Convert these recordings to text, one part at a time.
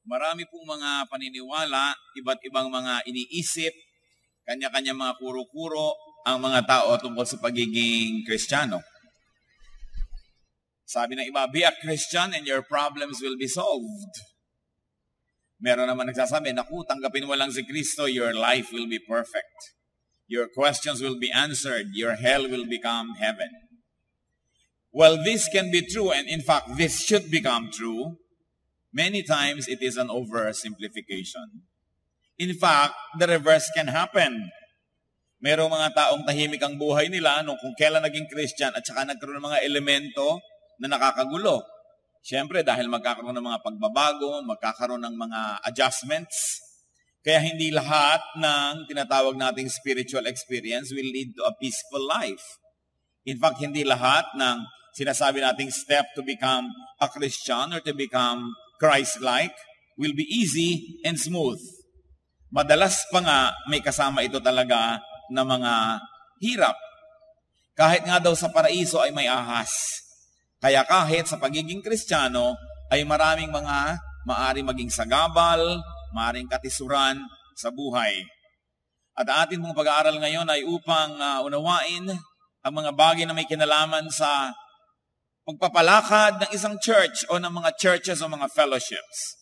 Marami pong mga paniniwala, iba't ibang mga iniisip, kanya-kanya mga kuro-kuro ang mga tao tungkol sa pagiging Kristiyano. Sabi ng iba, be a Christian and your problems will be solved. Meron naman nagsasabi, naku, tanggapin mo lang si Kristo, your life will be perfect. Your questions will be answered. Your hell will become heaven. Well, this can be true, and in fact, this should become true. Many times, it is an oversimplification. In fact, the reverse can happen. Merong mga taong tahimik ang buhay nila kung kailan naging Christian at saka nagkaroon ng mga elemento na nakakagulo. Siyempre, dahil magkakaroon ng mga pagbabago, magkakaroon ng mga adjustments. Kaya hindi lahat ng tinatawag nating spiritual experience will lead to a peaceful life. In fact, hindi lahat ng sinasabi nating step to become a Christian or to become Christ-like will be easy and smooth. Madalas pa nga may kasama ito talaga na mga hirap. Kahit nga daw sa paraiso ay may ahas. Kaya kahit sa pagiging Kristiyano ay maraming mga maaring maging sagabal, maaring katisuran sa buhay. At atin pong pag-aaral ngayon ay upang unawain ang mga bagay na may kinalaman sa pagpapalakad ng isang church o ng mga churches o mga fellowships.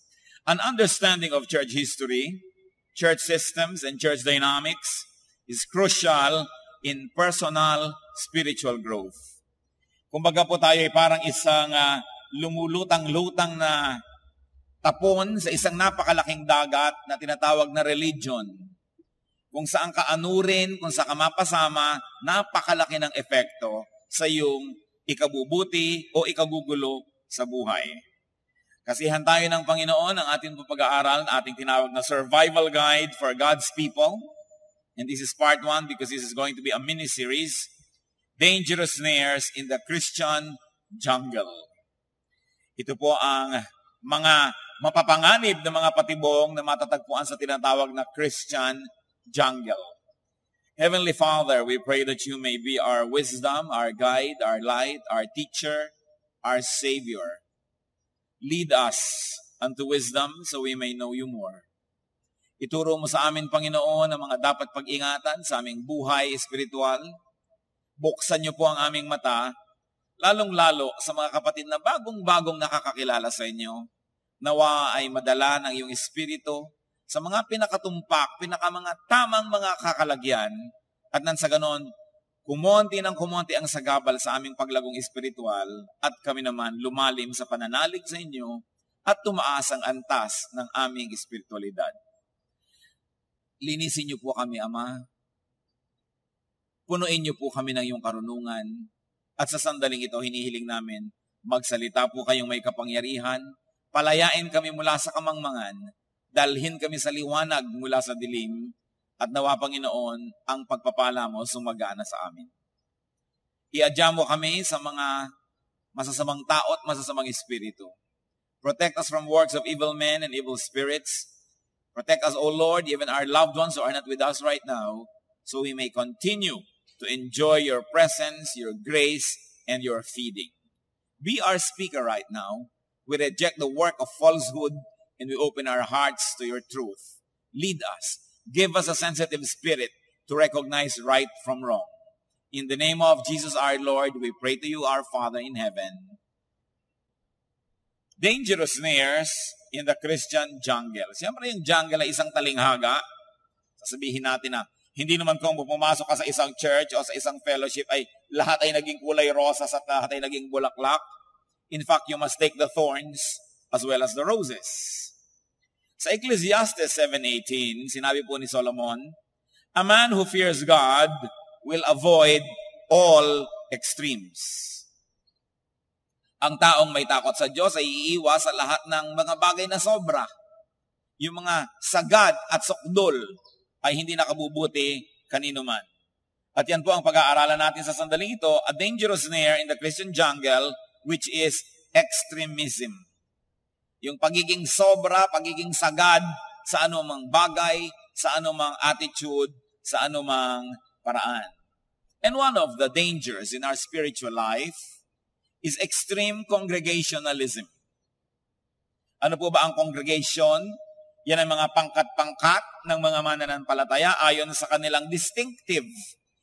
An understanding of church history, church systems, and church dynamics is crucial in personal spiritual growth. Kumbaga po tayo ay parang isang lumulutang-lutang na tapon sa isang napakalaking dagat na tinatawag na religion. Kung saan ka anurin, kung saan ka mapasama, napakalaki ng epekto sa iyong ikabubuti o ikagugulo sa buhay. Kasihan tayo ng Panginoon ang ating pag-aaral, ang ating tinawag na Survival Guide for God's People. And this is part 1 because this is going to be a mini-series, Dangerous Snares in the Christian Jungle. Ito po ang mga mapapanganib na mga patibong na matatagpuan sa tinatawag na Christian Jungle. Heavenly Father, we pray that you may be our wisdom, our guide, our light, our teacher, our Savior. Lead us unto wisdom so we may know you more. Ituro mo sa amin, Panginoon, ang mga dapat pag-ingatan sa aming buhay espiritual. Buksan niyo po ang aming mata, lalong-lalo sa mga kapatid na bagong-bagong nakakakilala sa inyo. Nawa ay madala ng iyong espiritu sa mga pinakatumpak, mga tamang mga kakalagyan, at nang sa ganon, kumonti ang sagabal sa aming paglagong espiritual, at kami naman lumalim sa pananalig sa inyo, at tumaas ang antas ng aming espiritualidad. Linisin niyo po kami, Ama. Punuin niyo po kami ng iyong karunungan, at sa sandaling ito, hinihiling namin, magsalita po kayong may kapangyarihan, palayain kami mula sa kamangmangan, dalhin kami sa liwanag mula sa dilim, at nawa, Panginoon, ang pagpapala mo sumagana sa amin. Iadya mo kami sa mga masasamang tao at masasamang espiritu. Protect us from works of evil men and evil spirits. Protect us, O Lord, even our loved ones who are not with us right now, so we may continue to enjoy your presence, your grace, and your feeding. Be our speaker right now. We reject the work of falsehood, and we open our hearts to your truth. Lead us. Give us a sensitive spirit to recognize right from wrong. In the name of Jesus our Lord, we pray to you, our Father in heaven. Dangerous snares in the Christian jungle. Siyempre yung jungle ay isang talinghaga. Sasabihin natin na hindi naman kung pumasok ka sa isang church o sa isang fellowship ay lahat ay naging kulay rosas at lahat ay naging bulaklak. In fact, you must take the thorns as well as the roses. Sa Ecclesiastes 7:18, sinabi po ni Solomon, a man who fears God will avoid all extremes. Ang taong may takot sa Diyos ay iiwas sa lahat ng mga bagay na sobra. Yung mga sagad at sukdol ay hindi nakabubuti kanino man. At yan po ang pag-aaralan natin sa sandaling ito, a dangerous snare in the Christian jungle, which is extremism. Yung pagiging sobra, pagiging sagad sa anumang bagay, sa anumang attitude, sa anumang paraan. And one of the dangers in our spiritual life is extreme congregationalism. Ano po ba ang congregation? Yan ang mga pangkat-pangkat ng mga mananampalataya ayon sa kanilang distinctive.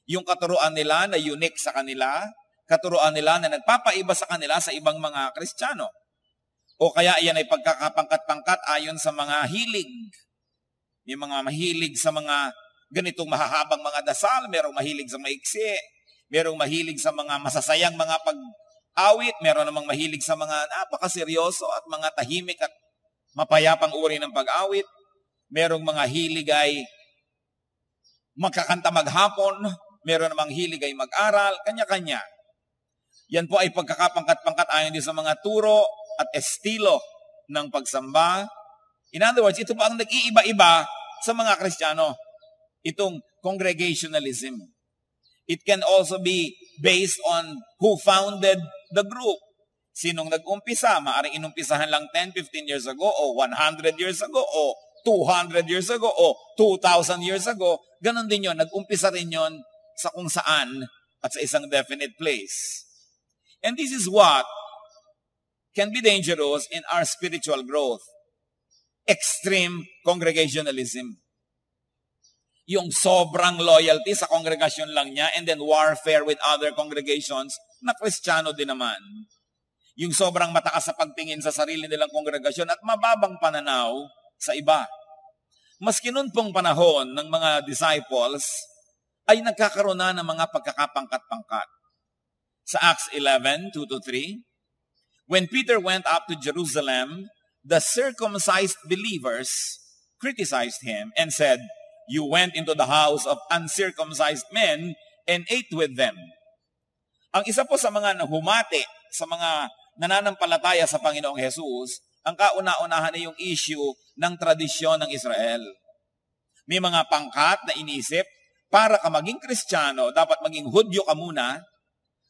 Yung katuruan nila na unique sa kanila, katuruan nila na nagpapaiba sa kanila sa ibang mga Kristiyano. O kaya yan ay pagkakapangkat-pangkat ayon sa mga hilig. Yung mga mahilig sa mga ganitong mahahabang mga dasal, merong mahilig sa maiksi, merong mahilig sa mga masasayang mga pag-awit, meron namang mahilig sa mga napakaseryoso at mga tahimik at mapayapang uri ng pag-awit. Merong mga hilig ay magkakanta maghapon, meron namang hilig ay mag-aral, kanya-kanya. Yan po ay pagkakapangkat-pangkat ayon din sa mga turo at estilo ng pagsamba. In other words, ito po ang nag-iiba-iba sa mga Kristiyano. Itong congregationalism. It can also be based on who founded the group. Sinong nag-umpisa? Maaring inumpisahan lang 10, 15 years ago, o 100 years ago, o 200 years ago, o 2,000 years ago. Ganon din yun. Nag-umpisa rin yun sa kung saan at sa isang definite place. And this is what can be dangerous in our spiritual growth. Extreme congregationalism. Yung sobrang loyalty sa congregation lang niya and then warfare with other congregations na Kristiyano din naman. Yung sobrang mataas sa pagtingin sa sarili nilang kongregasyon at mababang pananaw sa iba. Maski noon pong panahon ng mga disciples, ay nagkakaroon na ng mga pagkakapangkat-pangkat. Sa Acts 11, 2-3, when Peter went up to Jerusalem, the circumcised believers criticized him and said, "You went into the house of uncircumcised men and ate with them." Ang isa po sa mga nahumati, sa mga nananampalataya sa Panginoong Jesus, ang kauna-unahan ay yung issue ng tradisyon ng Israel. May mga pangkat na inisip, para ka maging Kristiyano, dapat maging Hudyo ka muna,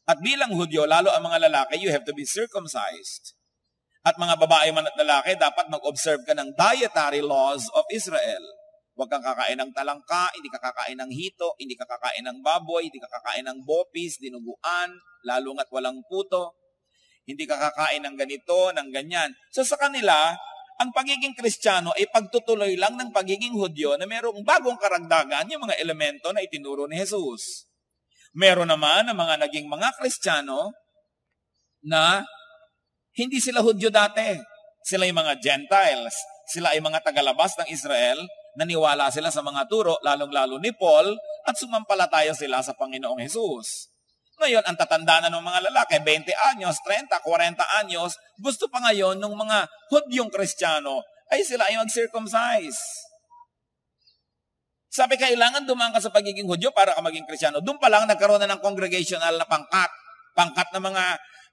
at bilang Hudyo, lalo ang mga lalaki, you have to be circumcised. At mga babae man at lalaki, dapat mag-observe ka ng dietary laws of Israel. Huwag kang kakain ng talangka, hindi ka kakain ng hito, hindi ka kakain ng baboy, hindi ka kakain ng bopis, dinuguan, lalo nga't walang puto. Hindi ka kakain ng ganito, ng ganyan. So sa kanila, ang pagiging Kristiyano ay pagtutuloy lang ng pagiging Hudyo na mayroong bagong karagdagan yung mga elemento na itinuro ni Jesus. Meron naman ang mga naging mga Kristiyano na hindi sila Hudyo dati. Sila ay mga Gentiles. Sila ay mga tagalabas ng Israel. Naniwala sila sa mga turo, lalong-lalo ni Paul, at sumampalataya sila sa Panginoong Jesus. Ngayon, ang tatanda na ng mga lalaki, 20 anyos, 30, 40 anyos, gusto pa ngayon ng mga Hudyong Kristiyano ay sila ay mag-circumcise. Sabi, kailangan dumaan ka sa pagiging Hudyo para ka maging Kristiyano. Doon pa lang nagkaroon na ng congregational na pangkat. Pangkat na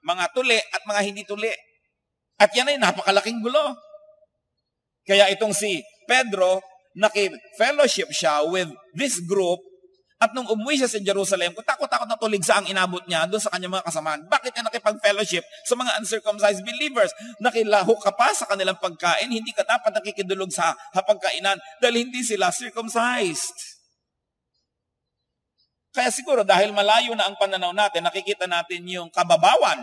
mga tuli at mga hindi tuli. At yan ay napakalaking gulo. Kaya itong si Pedro, naki-fellowship siya with this group. At nung umuwi siya sa Jerusalem, kung takot-takot na tuligsa ang inabot niya doon sa kanyang mga kasamaan, bakit niya nakipag-fellowship sa mga uncircumcised believers? Nakilahok ka pa sa kanilang pagkain, hindi ka dapat nakikidulog sa hapagkainan dahil hindi sila circumcised. Kaya siguro dahil malayo na ang pananaw natin, nakikita natin yung kababawan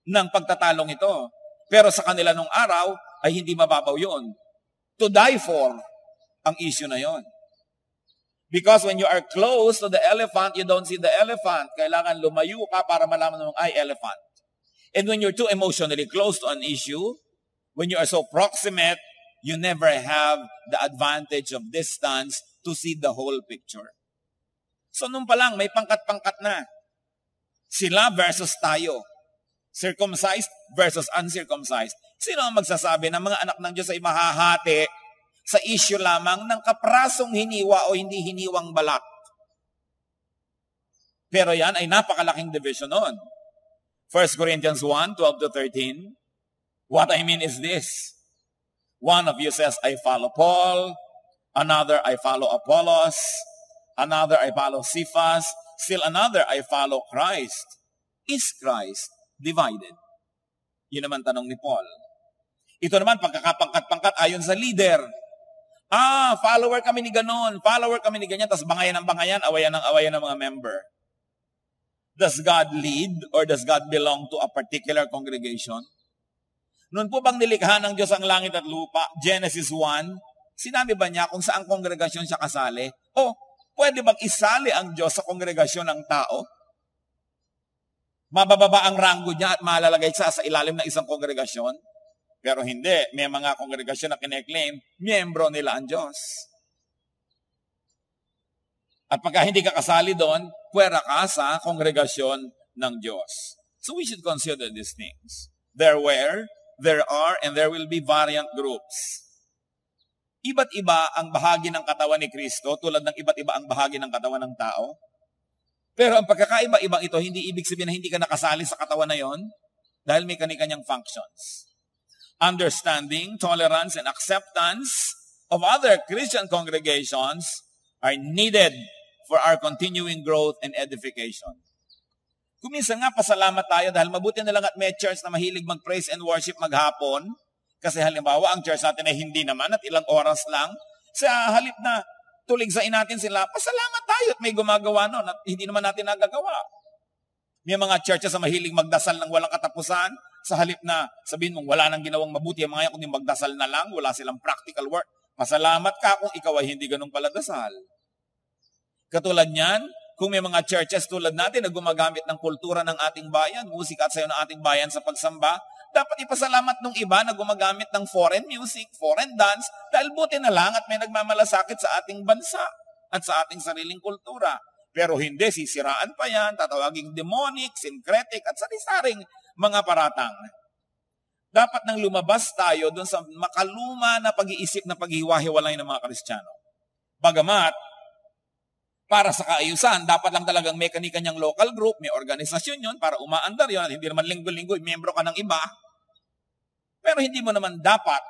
ng pagtatalong ito. Pero sa kanila nung araw ay hindi mababaw yun. To die for ang issue na yon. Because when you are close to the elephant, you don't see the elephant. Kailangan lumayo ka para malaman mong ay elephant. And when you're too emotionally close to an issue, when you are so proximate, you never have the advantage of distance to see the whole picture. So nung pa lang, may pangkat-pangkat na. Sila versus tayo. Circumcised versus uncircumcised. Sino ang magsasabi na mga anak ng Diyos ay mahahati sa issue lamang ng kaprasong hiniwa o hindi hiniwang balat? Pero yan ay napakalaking division noon. 1 Corinthians 1, 12-13. What I mean is this. One of you says, I follow Paul. Another, I follow Apollos. Another, I follow Cephas. Still another, I follow Christ. Is Christ divided? Yun naman tanong ni Paul. Ito naman, pagkakapangkat-pangkat ayon sa leader. Follower kami ni ganon, follower kami ni ganyan, tapos bangayan ng bangayan, awayan ng mga member. Does God lead or does God belong to a particular congregation? Noon po bang nilikha ng Diyos ang langit at lupa? Genesis 1, sinabi ba niya kung saan kongregasyon siya kasali? O pwede bang isali ang Diyos sa kongregasyon ng tao? Mabababa ang ranggo niya at malalagay siya sa ilalim ng isang kongregasyon? Pero hindi. May mga kongregasyon na kine-claim, miyembro nila ang Diyos. At pagka hindi ka kasali doon, puwera ka sa kongregasyon ng Diyos. So we should consider these things. There were, there are, and there will be variant groups. Iba't iba ang bahagi ng katawan ni Kristo, tulad ng iba't iba ang bahagi ng katawan ng tao. Pero ang pagkakaiba-ibang ito, hindi ibig sabihin na hindi ka nakasali sa katawan na yon, dahil may kani-kanyang functions. Understanding, tolerance, and acceptance of other Christian congregations are needed for our continuing growth and edification. Kuminsan nga, pasalamat tayo dahil mabuti na lang at may church na mahilig mag-praise and worship maghapon. Kasi halimbawa, ang church natin ay hindi naman at ilang oras lang. Sa halip na tuligsain natin sila, pasalamat tayo at may gumagawa noon at hindi naman natin nagagawa. May mga churches na mahilig magdasal ng walang katapusan. Sa halip na sabihin mong wala nang ginawang mabuti ang mga yan, kundi magdasal na lang, wala silang practical work. Pasalamat ka kung ikaw ay hindi ganun pala dasal. Katulad niyan, kung may mga churches tulad natin na gumagamit ng kultura ng ating bayan, musika at sayo ng ating bayan sa pagsamba, dapat ipasalamat nung iba na gumagamit ng foreign music, foreign dance, dahil buti na lang at may nagmamalasakit sa ating bansa at sa ating sariling kultura. Pero hindi, sisiraan pa yan, tatawaging demonic, syncretic, at sari-saring mga paratang. Dapat nang lumabas tayo doon sa makaluma na pag-iisip na paghiwa-hiwalay ng mga Kristiyano. Bagamat, para sa kaayusan, dapat lang talagang may kani-kanyang local group, may organisasyon yun para umaandar yun, at hindi naman linggo-linggo, miyembro ka ng iba. Pero hindi mo naman dapat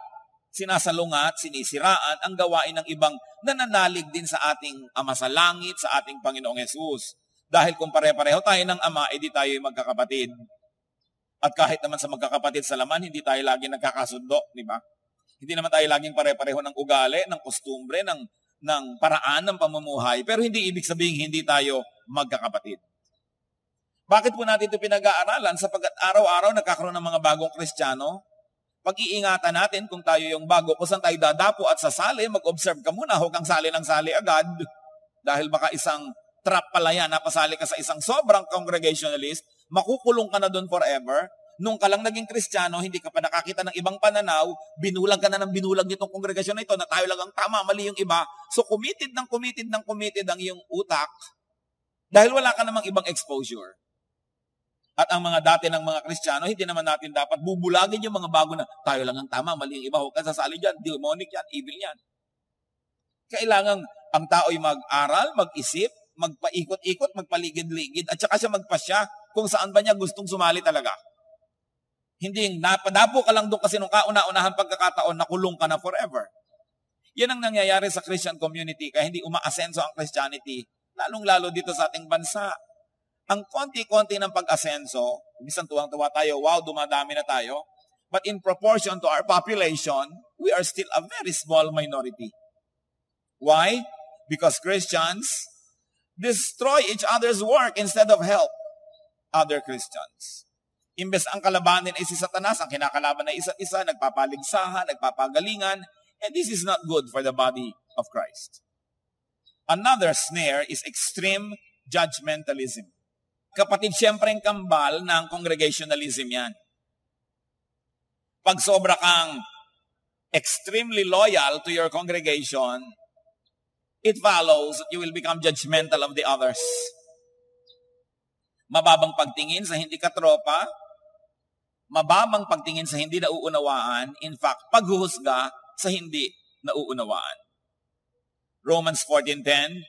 sinasalungat, sinisiraan ang gawain ng ibang nananalig din sa ating Ama sa Langit, sa ating Panginoong Hesus. Dahil kung pare-pareho tayo ng Ama, edi tayo ay magkakapatid. At kahit naman sa magkakapatid sa laman, hindi tayo lagi nagkakasundo, di ba? Hindi naman tayo laging pare-pareho ng ugali, ng kostumbre, ng paraan ng pamumuhay. Pero hindi ibig sabihin hindi tayo magkakapatid. Bakit po natin ito pinag-aaralan? Sapagkat araw-araw nagkakaroon ng mga bagong Kristiyano. Pag-iingatan natin kung tayo yung bago, kung saan tayo dadapo at sasali, mag-observe ka muna, huwag kang sali ng sali agad. Dahil baka isang trap pala yan, napasali ka sa isang sobrang congregationalist, makukulong ka na doon forever. Nung ka lang naging Kristiyano, hindi ka pa nakakita ng ibang pananaw, binulag ka na ng binulag nitong kongregasyon na ito na tayo lang ang tama, mali yung iba. So committed ang iyong utak dahil wala ka namang ibang exposure. At ang mga dati ng mga Kristiyano, hindi naman natin dapat bubulagin yung mga bago na tayo lang ang tama, mali yung iba, huwag ka sasali dyan, demonic yan, evil yan. Kailangan ang tao ay mag-aral, mag-isip, magpaikot-ikot, magpaligid-ligid, at saka siya magpasya kung saan ba niya gustong sumali talaga. Hindi, napadapo ka lang doon kasi nung kauna-unahang pagkakataon, nakulong ka na forever. Yan ang nangyayari sa Christian community, kaya hindi umaasenso ang Christianity, lalong-lalo dito sa ating bansa. Ang konti-konti ng pag-asenso, minsan tuwang-tuwa tayo, wow, dumadami na tayo, but in proportion to our population, we are still a very small minority. Why? Because Christians destroy each other's work instead of help other Christians. Imbes ang kalabanin ay si Satanas, ang kinakalaban ay isa't isa, nagpapaligsahan, nagpapagalingan, and this is not good for the body of Christ. Another snare is extreme judgmentalism. Kapatid, siyempre ang kambal ng congregationalism yan. Pag sobra kang extremely loyal to your congregation, it follows that you will become judgmental of the others. Mababang pagtingin sa hindi katropa, mababang pagtingin sa hindi nauunawaan, in fact, paghuhusga sa hindi nauunawaan. Romans 14:10,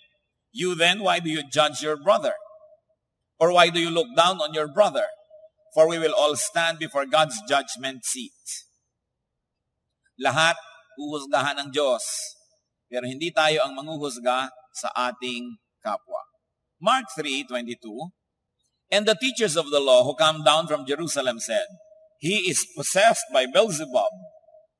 you then, why do you judge your brother? Or why do you look down on your brother? For we will all stand before God's judgment seat. Lahat huhusgahan ng Diyos, pero hindi tayo ang manghuhusga sa ating kapwa. Mark 3:22, and the teachers of the law who come down from Jerusalem said, he is possessed by Beelzebub,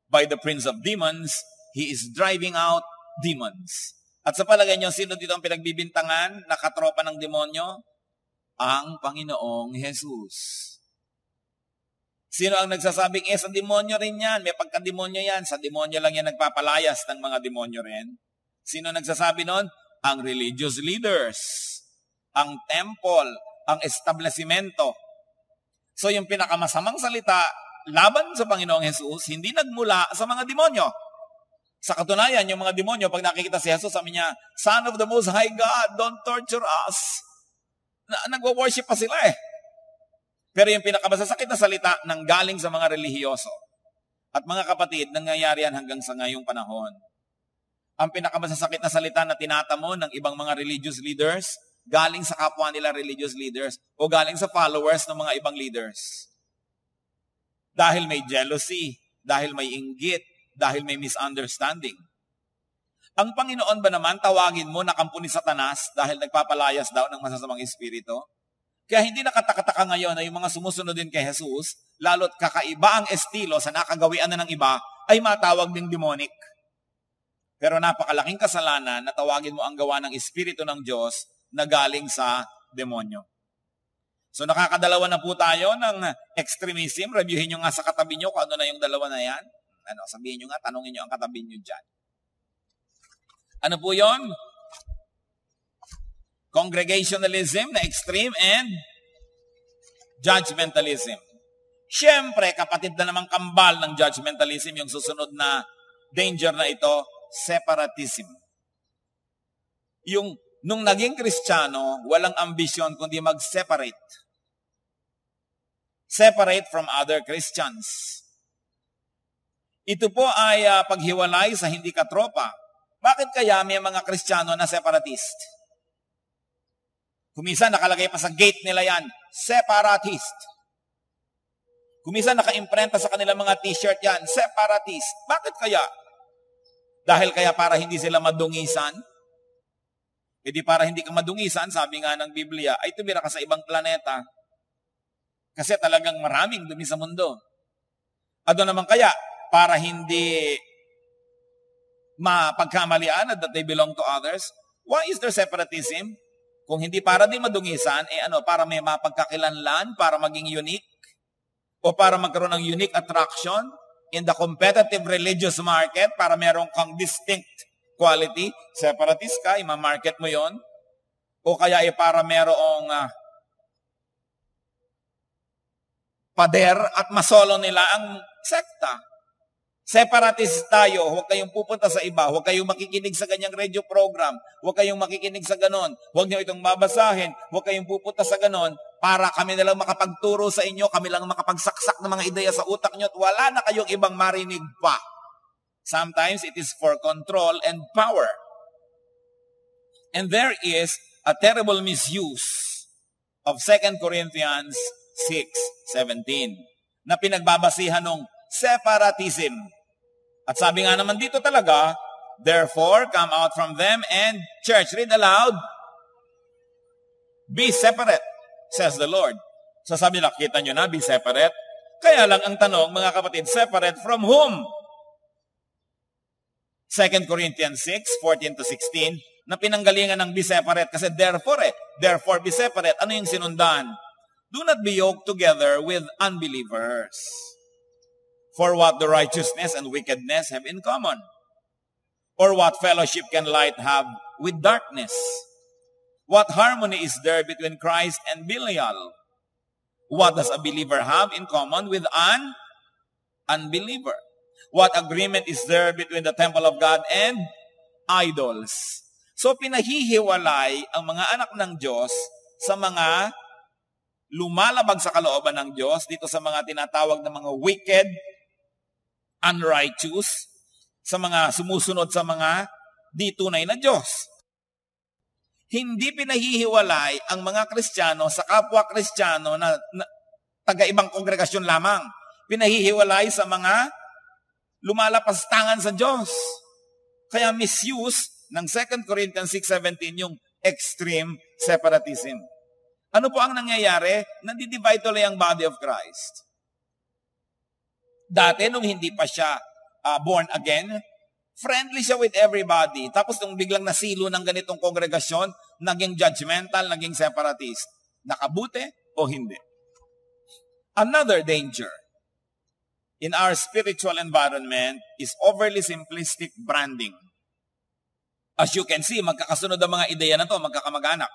by the prince of demons, he is driving out demons. At sa palagay niyo, sino dito ang pinagbibintangan na katropa ng demonyo? Ang Panginoong Jesus. Sino ang nagsasabing, sa demonyo rin yan, may pagka-demonyo yan, sa demonyo lang yan nagpapalayas ng mga demonyo rin? Sino nagsasabi nun? Ang religious leaders, ang temple, ang establishmento. So yung pinakamasamang salita laban sa Panginoong Jesus, hindi nagmula sa mga demonyo. Sa katunayan, yung mga demonyo, pag nakikita si Jesus, sabi niya, Son of the Most High God, don't torture us. Nagwa-worship pa sila eh. Pero yung pinakamasasakit na salita nanggaling sa mga relihiyoso. At mga kapatid, nangyayari yan hanggang sa ngayong panahon. Ang pinakamasasakit na salita na tinatamo ng ibang mga religious leaders, galing sa kapwa nila religious leaders o galing sa followers ng mga ibang leaders. Dahil may jealousy, dahil may inggit, dahil may misunderstanding. Ang Panginoon ba naman tawagin mo na kampo ni Satanas dahil nagpapalayas daw ng masasamang espiritu? Kaya hindi nakataka-taka ngayon na yung mga sumusunod din kay Jesus, lalo't kakaiba ang estilo sa nakagawian na ng iba, ay matawag ding demonic. Pero napakalaking kasalanan na tawagin mo ang gawa ng Espiritu ng Diyos na galing sa demonyo. So nakakadalawa na po tayo ng extremism. Reviewin nyo nga sa katabi nyo kung ano na yung dalawa na yan. Sabihin nyo nga, tanongin nyo ang katabi nyo dyan. Ano po yon? Congregationalism na extreme and judgmentalism. Siyempre, kapatid na namang kambal ng judgmentalism, yung susunod na danger na ito, separatism. Nung naging Kristiyano, walang ambisyon kundi mag-separate. Separate from other Christians. Ito po ay paghiwalay sa hindi katropa. Bakit kaya may mga Kristiyano na separatist? Kuminsan nakalagay pa sa gate nila yan, separatist. Kuminsan naka-imprenta sa kanilang mga t-shirt yan, separatist. Bakit kaya? Dahil kaya para hindi sila madungisan? E di para hindi ka madungisan, sabi nga ng Biblia, ay tumira ka sa ibang planeta. Kasi talagang maraming dumi sa mundo. Ano naman kaya? Para hindi mapagkamalian that they belong to others? Why is there separatism? Kung hindi para din madungisan, para may mapagkakilanlan, para maging unique, o para magkaroon ng unique attraction in the competitive religious market, para meron kang distinct quality, separatist ka, ima-market mo yon, o kaya para merong pader at masolo nila ang sekta. Separatist tayo, huwag kayong pupunta sa iba, huwag kayong makikinig sa ganyang radio program, huwag kayong makikinig sa ganon, huwag niyo itong babasahin, huwag kayong pupunta sa ganon, para kami na lang makapagturo sa inyo, kami lang makapagsaksak ng mga ideya sa utak niyo at wala na kayong ibang marinig pa. Sometimes it is for control and power. And there is a terrible misuse of 2 Corinthians 6:17 na pinagbabasihan ng separatism. At sabi nga naman dito talaga, therefore, come out from them and, church, read aloud, be separate, says the Lord. So sabi na, kita nyo na, be separate. Kaya lang ang tanong, mga kapatid, separate from whom? 2 Corinthians 6:14-16, na pinanggalingan ng be separate, kasi therefore be separate. Ano yung sinundan? Do not be yoked together with unbelievers. For what the righteousness and wickedness have in common? Or what fellowship can light have with darkness? What harmony is there between Christ and Belial? What does a believer have in common with an unbeliever? What agreement is there between the temple of God and idols? So pinahihiwalay ang mga anak ng Diyos sa mga lumalabag sa kalooban ng Diyos, dito sa mga tinatawag na mga wicked, unrighteous, sa mga sumusunod sa mga di tunay na Diyos. Hindi pinahihiwalay ang mga Kristiyano sa kapwa Kristiyano na taga-ibang kongregasyon lamang. Pinahihiwalay sa mga lumalapastangan sa Diyos. Kaya misuse ng 2 Corinthians 6:17 yung extreme separatism. Ano po ang nangyayari? Nandidivide tuloy ang body of Christ. Dati, nung hindi pa siya born again, friendly siya with everybody. Tapos nung biglang nasilo ng ganitong kongregasyon, naging judgmental, naging separatist. Nakabuti o hindi? Another danger. in our spiritual environment is overly simplistic branding. As you can see, magkakasunod ang mga ideya na to, magkakamag-anak.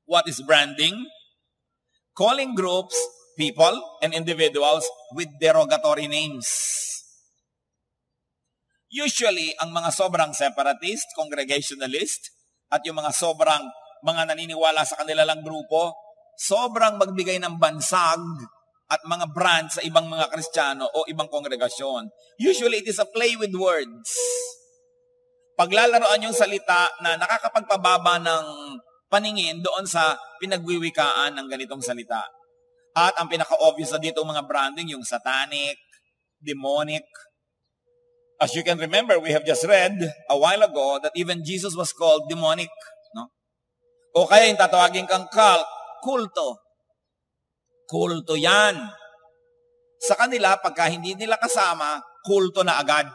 What is branding? Calling groups, people, and individuals with derogatory names. Usually, ang mga sobrang separatist, congregationalist, at yung mga sobrang mga naniniwala sa kanila lang grupo, sobrang magbigay ng bansag at mga brand sa ibang mga Kristiyano o ibang kongregasyon. Usually, it is a play with words. Paglalaroan yung salita na nakakapagpababa ng paningin doon sa pinagwiwikaan ng ganitong salita. At ang pinaka-obvious na dito mga branding, yung satanic, demonic. As you can remember, we have just read a while ago that even Jesus was called demonic. No? O kaya yung tatawagin kang cult, kulto. Kulto yan. Sa kanila, pagka hindi nila kasama, kulto na agad.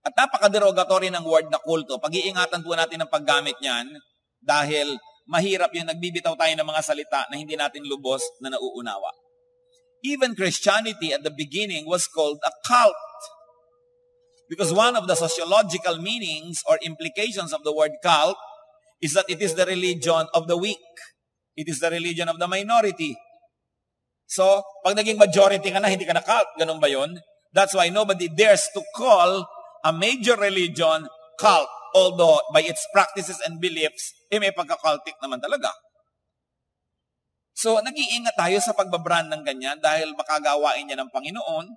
At napaka-derogatory ng word na kulto. Pag-iingatan po natin ang paggamit niyan dahil mahirap yung nagbibitaw tayo ng mga salita na hindi natin lubos na nauunawa. Even Christianity at the beginning was called a cult. Because one of the sociological meanings or implications of the word cult is that it is the religion of the weak. It is the religion of the minority. So, pag naging majority ka na, hindi ka na cult. Ganun ba yun? That's why nobody dares to call a major religion cult. Although, by its practices and beliefs, may pagka-cultic naman talaga. So, nag-iingat tayo sa pagbabrand ng ganyan dahil makagawain niya ng Panginoon,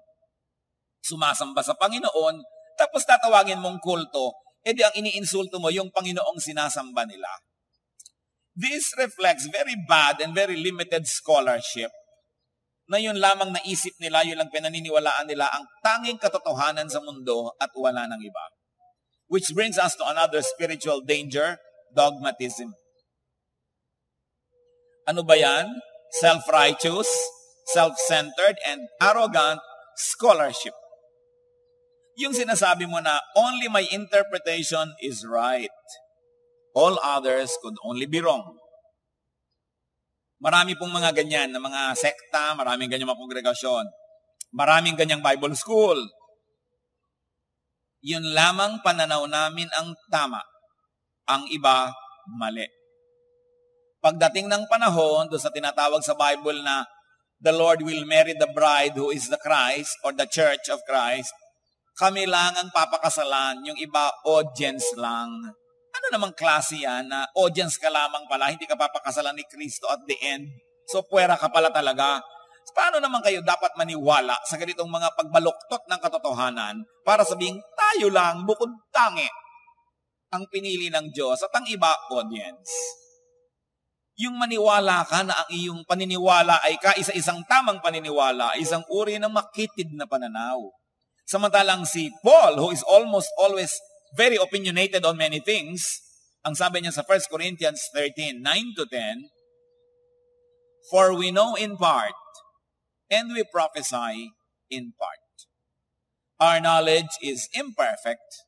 sumasamba sa Panginoon, tapos tatawagin mong kulto, edi ang iniinsulto mo yung Panginoong sinasamba nila. This reflects very bad and very limited scholarship na yun lamang naisip nila, yun lang pinaniniwalaan nila ang tanging katotohanan sa mundo at wala nang iba. Which brings us to another spiritual danger, dogmatism. Ano ba yan? Self-righteous, self-centered, and arrogant scholarship. Yung sinasabi mo na only my interpretation is right. All others could only be wrong. Marami pong mga ganyan na mga sekta, maraming ganyang mga kongregasyon, maraming ganyang Bible school. Yun lamang pananaw namin ang tama. Ang iba, mali. Pagdating ng panahon, doon sa tinatawag sa Bible na the Lord will marry the bride who is the Christ or the Church of Christ, kami lang ang papakasalan, yung iba audience lang. Ano namang klase yan na audience ka lamang pala, hindi ka papakasalan ni Kristo at the end. So, puwera ka pala talaga. Paano naman kayo dapat maniwala sa ganitong mga pagbaluktot ng katotohanan para sabing tayo lang, bukod tangi, ang pinili ng Diyos at ang iba, audience? Yung maniwala ka na ang iyong paniniwala ay kaisa-isang tamang paniniwala, isang uri ng makitid na pananaw. Samantalang si Paul, who is almost always very opinionated on many things, ang sabi niya sa 1 Corinthians 13, 9-10, for we know in part, and we prophesy in part. Our knowledge is imperfect,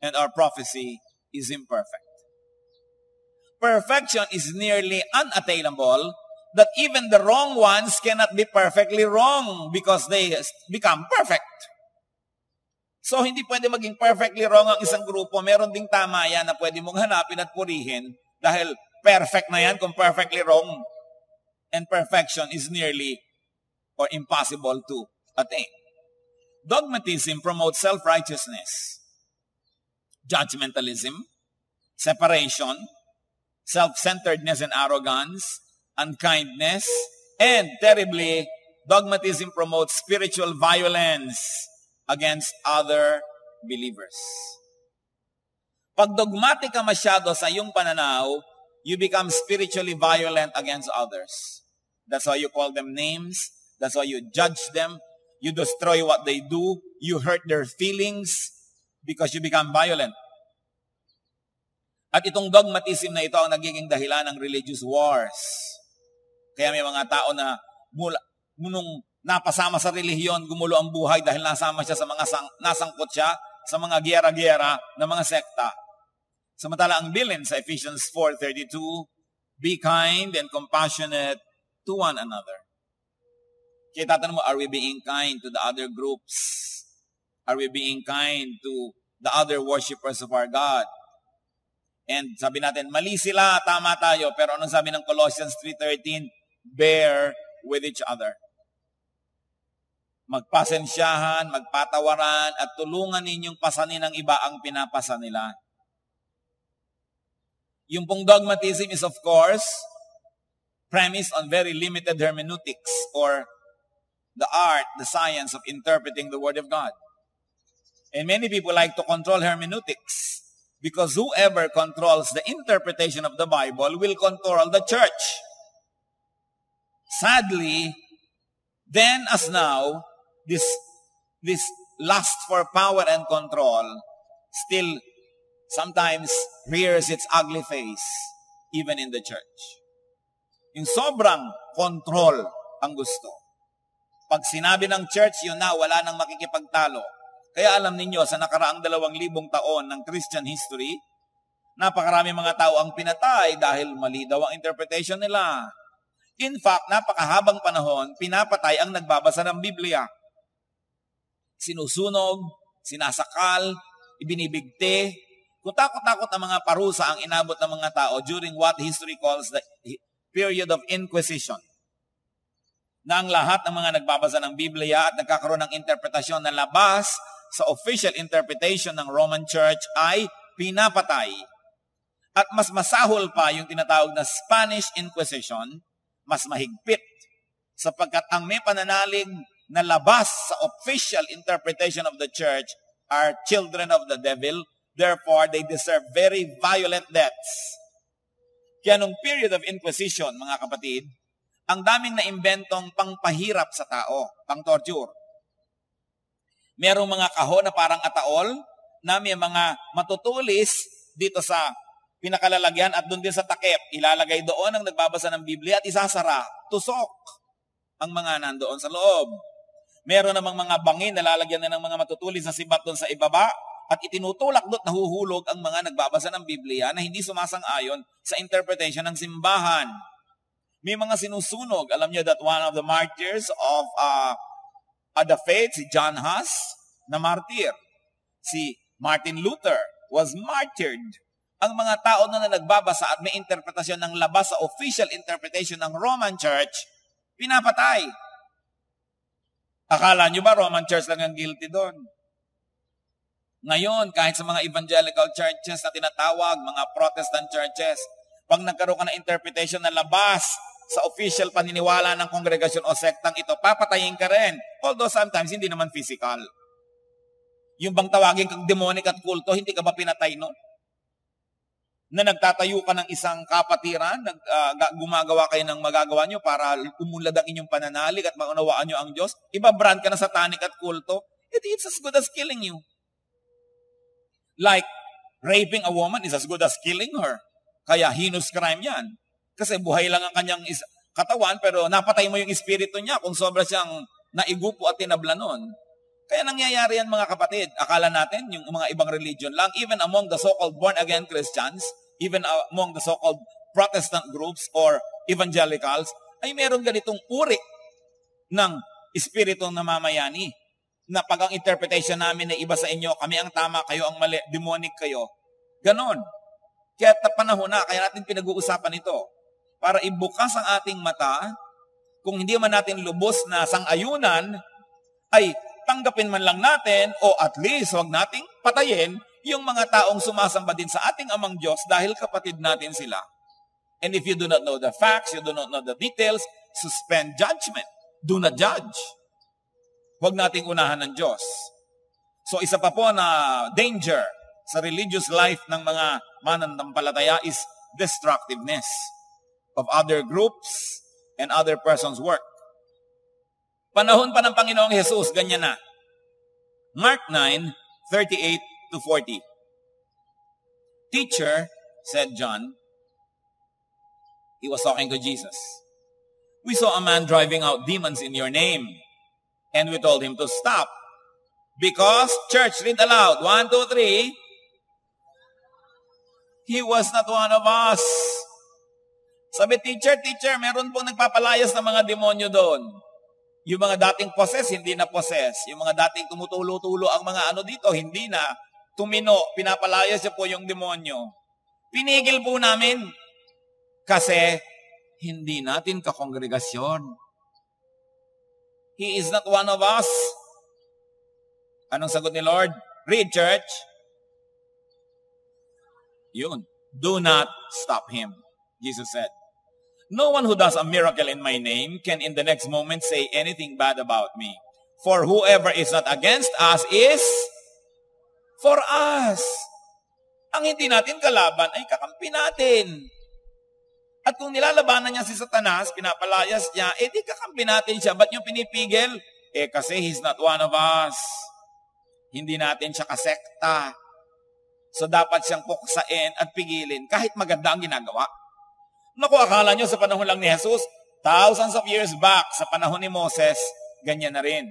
and our prophecy is imperfect. Perfection is nearly unattainable, that even the wrong ones cannot be perfectly wrong because they become perfect. So, hindi pwede maging perfectly wrong ang isang grupo. Meron ding tama yan na pwede mong hanapin at purihin dahil perfect na yan kung perfectly wrong. And perfection is nearly or impossible to attain. Dogmatism promotes self-righteousness, judgmentalism, separation, self-centeredness and arrogance, unkindness, and terribly, dogmatism promotes spiritual violence against other believers. Pag dogmatic ka masyado sa iyong pananaw, you become spiritually violent against others. That's why you call them names. That's why you judge them. You destroy what they do. You hurt their feelings because you become violent. At itong dogmatism na ito ang nagiging dahilan ng religious wars. Kaya may mga tao na nung napasama sa relihiyon, gumulo ang buhay dahil nasama siya sa mga nasangkot siya sa mga giyera-giyera ng mga sekta. Samantala ang bilin sa Ephesians 4:32, be kind and compassionate to one another. Kaya tatanong mo, are we being kind to the other groups? Are we being kind to the other worshipers of our God? And sabi natin, mali sila, tama tayo. Pero anong sabi ng Colossians 3:13? Bear with each other. Magpasensyahan, magpatawaran, at tulungan ninyong pasanin ng iba ang pinapasa nila. Yung pong dogmatism is of course premised on very limited hermeneutics or the art, the science of interpreting the Word of God. And many people like to control hermeneutics because whoever controls the interpretation of the Bible will control the church. Sadly, then as now, this lust for power and control still sometimes rears its ugly face even in the church. Yung sobrang control ang gusto. Pag sinabi ng church, yun na, wala nang makikipagtalo. Kaya alam ninyo, sa nakaraang 2,000 taon ng Christian history, napakarami mga tao ang pinatay dahil mali daw ang interpretation nila. In fact, napakahabang panahon, pinapatay ang nagbabasa ng Biblia. Sinusunog, sinasakal, ibinibigti. Kung takot-takot ang mga parusa ang inabot ng mga tao during what history calls the period of Inquisition, na ang lahat ng mga nagbabasa ng Biblia at nagkakaroon ng interpretasyon na labas sa official interpretation ng Roman Church ay pinapatay. At mas masahol pa yung tinatawag na Spanish Inquisition, mas mahigpit, sapagkat ang may pananalig na labas sa official interpretation of the church are children of the devil. Therefore, they deserve very violent deaths. Kaya nung period of Inquisition, mga kapatid, ang daming naimbentong pangpahirap sa tao, pang-torture. Merong mga kahon na parang ataol, na may mga matutulis dito sa pinakalalagyan at doon din sa takip. Ilalagay doon ang nagbabasa ng Biblia at isasara, tusok ang mga nandoon sa loob. Meron namang mga bangin na lalagyan na ng mga matutulis na sibat doon sa ibaba at itinutulak doon, nahuhulog ang mga nagbabasa ng Biblia na hindi sumasang-ayon sa interpretation ng simbahan. May mga sinusunog. Alam niyo that one of the martyrs of the faith, si John Huss, na martyr. Si Martin Luther was martyred. Ang mga tao na nagbabasa at may interpretasyon ng labas sa official interpretation ng Roman Church, pinapatay. Akala nyo ba Roman Church lang ang guilty doon? Ngayon, kahit sa mga evangelical churches na tinatawag, mga Protestant churches, pag nagkaroon ka ng interpretation na labas sa official paniniwala ng kongregasyon o sektang ito, papatayin ka rin. Although sometimes, hindi naman physical. Yung bang tawagin kang demonic at kulto, hindi ka ba pinatay no? Na nagtatayo ka ng isang kapatiran, gumagawa kayo ng magagawa nyo para umunlad ang inyong pananalig at maunawaan nyo ang Diyos, ibabrand ka na satanic at kulto, it's as good as killing you. Like, raping a woman is as good as killing her. Kaya heinous crime yan. Kasi buhay lang ang kanyang katawan, pero napatay mo yung espiritu niya kung sobra siyang naigupo at tinabla nun. Kaya nangyayari yan mga kapatid. Akala natin yung mga ibang religion lang, even among the so-called born-again Christians, even among the so-called Protestant groups or evangelicals, ay meron ganitong uri ng espiritu na mamayani. Na pag ang interpretation namin ay iba sa inyo, kami ang tama, kayo ang mali, demonic kayo. Ganon. Kaya panahon na, kaya natin pinag-uusapan ito. Para ibukas ang ating mata, kung hindi man natin lubos na sang-ayunan, ay tanggapin man lang natin o at least wag nating patayin yung mga taong sumasamba din sa ating amang Diyos dahil kapatid natin sila. And if you do not know the facts, you do not know the details, suspend judgment. Do not judge. Huwag nating unahan ng Diyos. So isa pa po na danger sa religious life ng mga mananampalataya is destructiveness of other groups and other persons' work. Panahon pa ng Panginoong Jesus, ganyan na. Mark 9:38-40. Teacher, said John, he was talking to Jesus, we saw a man driving out demons in your name, and we told him to stop. Because, church, read aloud, 1, 2, 3, he was not one of us. Sabi, teacher, meron pong nagpapalayas ng mga demonyo doon. Yung mga dating possess, hindi na possess. Yung mga dating tumutulo-tulo ang mga ano dito, hindi na. Tumino, pinapalayas niya po yung demonyo. Pinigil po namin. Kasi, hindi natin kakongregasyon. He is not one of us. Anong sagot ni Lord? Read, church. Yun. Do not stop him. Jesus said, no one who does a miracle in my name can in the next moment say anything bad about me. For whoever is not against us is for us. Ang hindi natin kalaban ay kakampi natin. At kung nilalabanan niya si Satanas, pinapalayas niya, di kakampi natin siya. Ba't niyo pinipigil? Kasi he's not one of us. Hindi natin siya kasekta. So dapat siyang puksain at pigilin kahit maganda ang ginagawa. Naku, akala nyo sa panahon lang ni Jesus, thousands of years back, sa panahon ni Moses, ganyan na rin.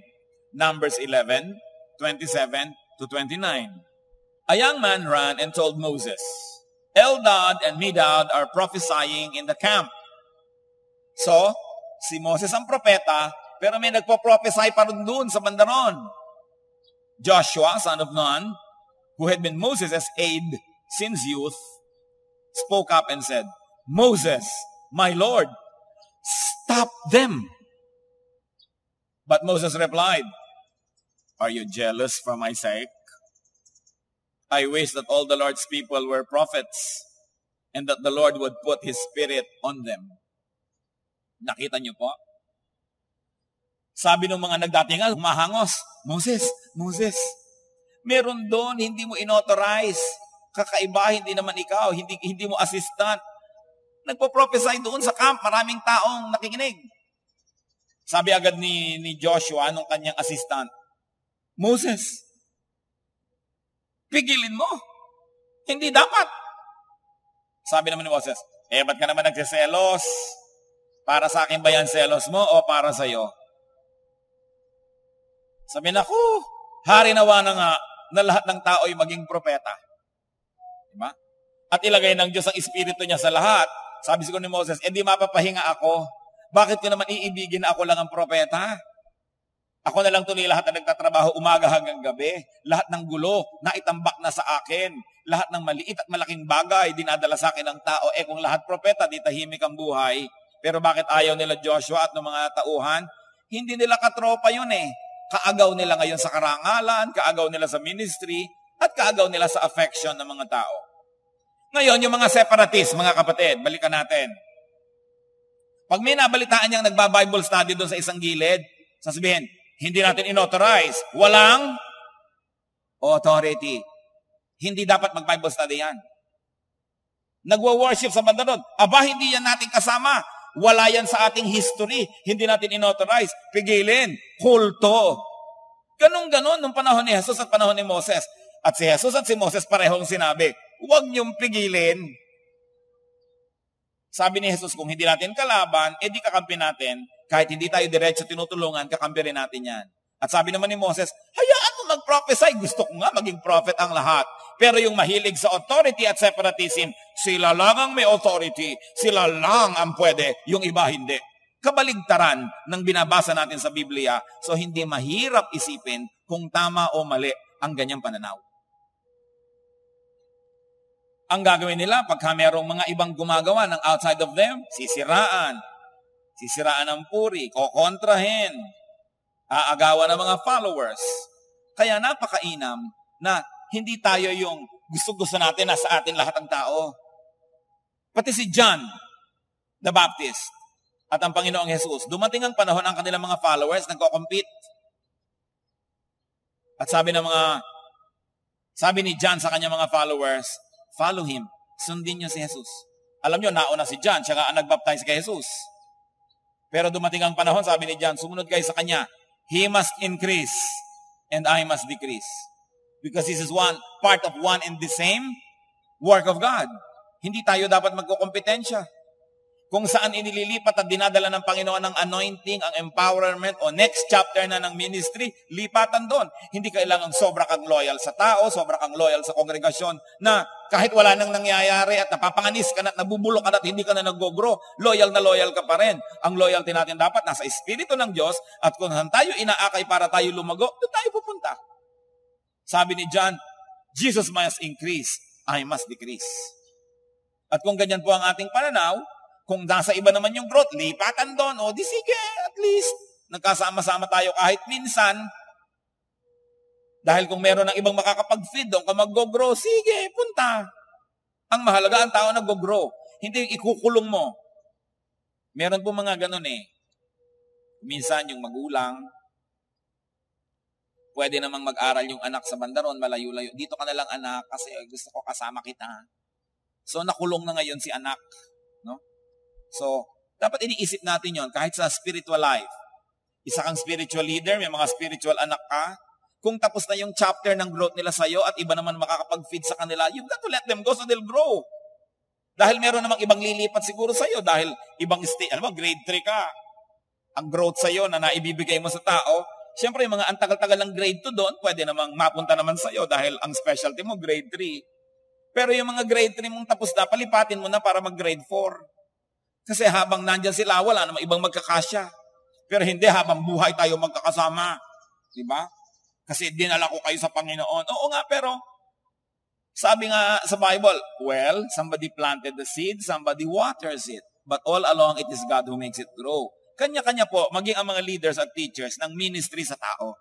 Numbers 11, 27 to 29. A young man ran and told Moses, Eldad and Medad are prophesying in the camp. So, si Moses ang propeta, pero may nagpo-prophesy pa rin doon sa bandaron. Joshua, son of Nun, who had been Moses' aide since youth, spoke up and said, Moses, my Lord, stop them. But Moses replied, are you jealous for my sake? I wish that all the Lord's people were prophets and that the Lord would put His Spirit on them. Nakita niyo po? Sabi ng mga nagdatingal, humahangos, Moses, meron doon, hindi mo inauthorize. Kakaiba, hindi naman ikaw, hindi mo assistant. Nagpo-prophesy doon sa camp, maraming taong nakikinig. Sabi agad ni Joshua, nung kanyang assistant, Moses, pigilin mo. Hindi dapat. Sabi naman ni Moses, ba't ka naman nagsiselos? Para sa akin ba yan selos mo o para sa iyo? Sabi na, hari nawa na nga na lahat ng tao ay maging propeta. Diba? At ilagay ng Diyos ang Espiritu niya sa lahat. Sabi siguro ni Moses, di mapapahinga ako. Bakit ko naman iibigin na ako lang ang propeta? Ako na lang tuloy lahat na nagtatrabaho umaga hanggang gabi. Lahat ng gulo na itambak na sa akin. Lahat ng maliit at malaking bagay dinadala sa akin ng tao. Kung lahat propeta, di tahimik ang buhay. Pero bakit ayaw nila Joshua at ng mga tauhan? Hindi nila katropa yun Kaagaw nila ngayon sa karangalan, kaagaw nila sa ministry, at kaagaw nila sa affection ng mga tao. Ngayon, yung mga separatists, mga kapatid, balikan natin. Pag may nabalitaan niyang nagba-Bible study doon sa isang gilid, sasabihin, hindi natin inauthorize. Walang authority. Hindi dapat mag-Bible study yan. Nagwa-worship sa banda doon. Hindi yan natin kasama. Wala yan sa ating history. Hindi natin inauthorize. Pigilin. Kulto. Ganon-ganon nung panahon ni Jesus at panahon ni Moses. At si Jesus at si Moses parehong sinabi, huwag niyong pigilin. Sabi ni Jesus, kung hindi natin kalaban, di kakampi natin. Kahit hindi tayo diretso tinutulungan, kakampi rin natin yan. At sabi naman ni Moses, hayaan mo mag-prophesy. Gusto ko nga maging prophet ang lahat. Pero yung mahilig sa authority at separatism, sila lang ang may authority. Sila lang ang pwede, yung iba hindi. Kabaligtaran ng binabasa natin sa Biblia. So hindi mahirap isipin kung tama o mali ang ganyang pananaw. Ang gagawin nila pagka mayroong mga ibang gumagawa ng outside of them, sisiraan ng puri, kokontrahin, aagawan ng mga followers. Kaya napakainam na hindi tayo yung gusto-gusto natin na sa atin lahat ng tao. Pati si John the Baptist at ang Panginoong Jesus, dumating ang panahon ang kanilang mga followers nagko-compete. At sabi ni John sa kanyang mga followers, follow him. Sundin niyo si Jesus. Alam niyo, nauna si John, siya nga ang nagbaptize kay Jesus. Pero dumating ang panahon, sabi ni John, sumunod kayo sa kanya. He must increase and I must decrease. Because this is part of one and the same work of God. Hindi tayo dapat magkukompetensya. kung saan inililipat at dinadala ng Panginoon ang anointing, ang empowerment, o next chapter na ng ministry, lipatan doon. Hindi kailangang sobra kang loyal sa tao, sobra kang loyal sa kongregasyon, na kahit wala nang nangyayari at napapanganis ka na, nabubulok ka na at hindi ka na nag-grow, loyal na loyal ka pa rin. Ang loyalty natin dapat nasa Espiritu ng Diyos, at kung saan tayo inaakay para tayo lumago, doon tayo pupunta. Sabi ni John, Jesus must increase, I must decrease. At kung ganyan po ang ating pananaw, kung nasa iba naman yung growth, lipatan doon. O di sige, at least, nagkasama-sama tayo kahit minsan. Dahil kung meron ng ibang makakapag-feed doon, kung mag-grow, sige, punta. Ang mahalaga, ang tao nag-grow. Hindi ikukulong mo. Meron po mga ganun eh. Minsan yung magulang, pwede namang mag-aral yung anak sa bandaron, malayo-layo. Dito ka na lang anak, kasi gusto ko kasama kita. So nakulong na ngayon si anak. No? So, dapat iniisip natin yon kahit sa spiritual life. Isa kang spiritual leader, may mga spiritual anak ka. Kung tapos na yung chapter ng growth nila sa'yo at iba naman makakapag-feed sa kanila, you've got to let them go so they'll grow. Dahil meron namang ibang lilipat siguro sa'yo dahil ibang grade 3 ka. Ang growth sa'yo na naibibigay mo sa tao, siyempre yung mga antagal-tagal ng grade 2 doon, pwede namang mapunta naman sa'yo dahil ang specialty mo grade 3. Pero yung mga grade 3 mong tapos na, palipatin mo na para mag-grade 4. Kasi habang nandyan sila, wala namang ibang magkakasya. Pero hindi, habang buhay tayo magkakasama. Diba? Kasi dinala ko kayo sa Panginoon. Oo nga, pero sabi nga sa Bible, well, somebody planted the seed, somebody waters it. But all along, it is God who makes it grow. Kanya-kanya po, maging ang mga leaders at teachers ng ministry sa tao.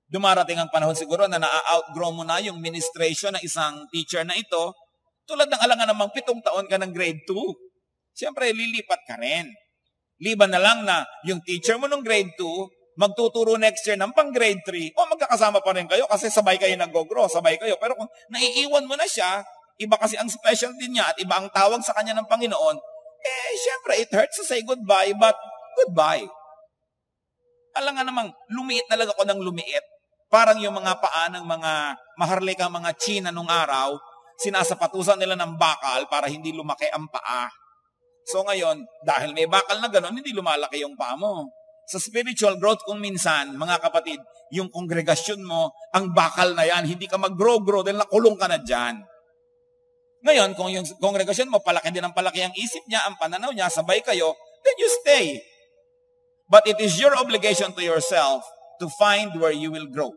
Dumarating ang panahon siguro na na-outgrow mo na yung ministration ng isang teacher na ito, tulad ng alangan namang 7 taon ka ng grade 2. Siyempre, lilipat ka rin. Liban na lang na yung teacher mo nung grade 2, magtuturo next year ng pang grade 3, o magkakasama pa rin kayo kasi sabay kayo nag-grow, sabay kayo. Pero kung naiiwan mo na siya, iba kasi ang specialty niya at iba ang tawag sa kanya ng Panginoon, siyempre, it hurts to say goodbye, but goodbye. Alam nga namang, lumiit na lang ako ng lumiit. Parang yung mga paa ng mga maharlikang mga China nung araw, sinasapatusan nila ng bakal para hindi lumaki ang paa. So ngayon, dahil may bakal na gano'n, hindi lumalaki yung paa mo. Sa spiritual growth, kung minsan, mga kapatid, yung kongregasyon mo, ang bakal na yan, hindi ka mag-grow dahil nakulong ka na dyan. Ngayon, kung yung kongregasyon mo, palaki din ang palaki ang isip niya, ang pananaw niya, sabay kayo, then you stay. But it is your obligation to yourself to find where you will grow.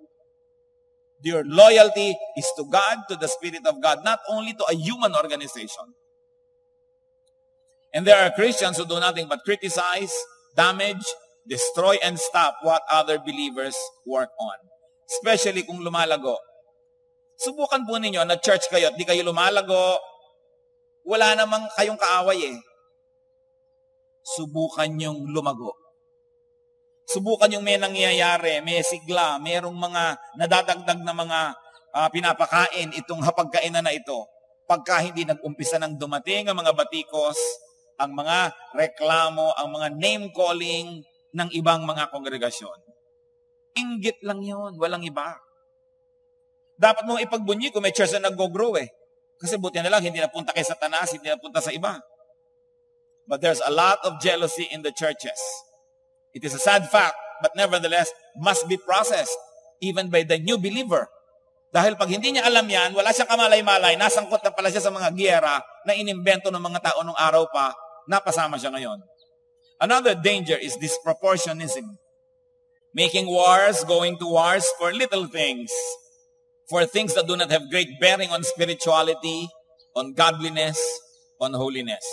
Your loyalty is to God, to the Spirit of God, not only to a human organization. And there are Christians who do nothing but criticize, damage, destroy, and stop what other believers work on. Especially kung lumalago. Subukan po ninyo na church kayo at di kayo lumalago, wala namang kayong kaaway eh. Subukan yung lumago. Subukan yung may nangyayari, may sigla, mayroong mga nadadagdag na mga pinapakain itong hapagkainan na ito. Pagka hindi nag-umpisa ng dumating ang mga batikos, ang mga reklamo, ang mga name-calling ng ibang mga kongregasyon. Inggit lang yon, walang iba. Dapat mong ipagbunyi kung may church na nag-grow eh. Kasi buti na lang, hindi napunta kay Satanas, hindi napunta sa iba. But there's a lot of jealousy in the churches. It is a sad fact, but nevertheless, must be processed, even by the new believer. Dahil pag hindi niya alam yan, wala siyang kamalay-malay, nasangkot na pala siya sa mga giyera na inimbento ng mga tao nung araw pa, napasama siya ngayon. Another danger is disproportionism. Making wars, going to wars for little things. For things that do not have great bearing on spirituality, on godliness, on holiness.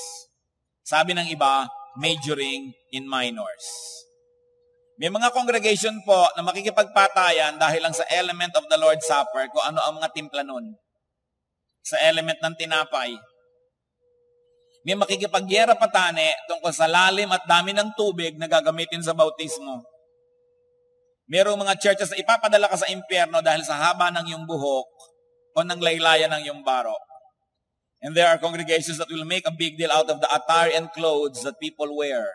Sabi ng iba, majoring in minors. May mga congregation po na makikipagpatayan dahil lang sa element of the Lord's Supper, kung ano ang mga timpla nun. Sa element ng tinapay. May makikipagyera patane tungkol sa lalim at dami ng tubig na gagamitin sa bautismo. Merong mga churches na ipapadala ka sa impyerno dahil sa haba ng iyong buhok o ng laylayan ng iyong baro. And there are congregations that will make a big deal out of the attire and clothes that people wear.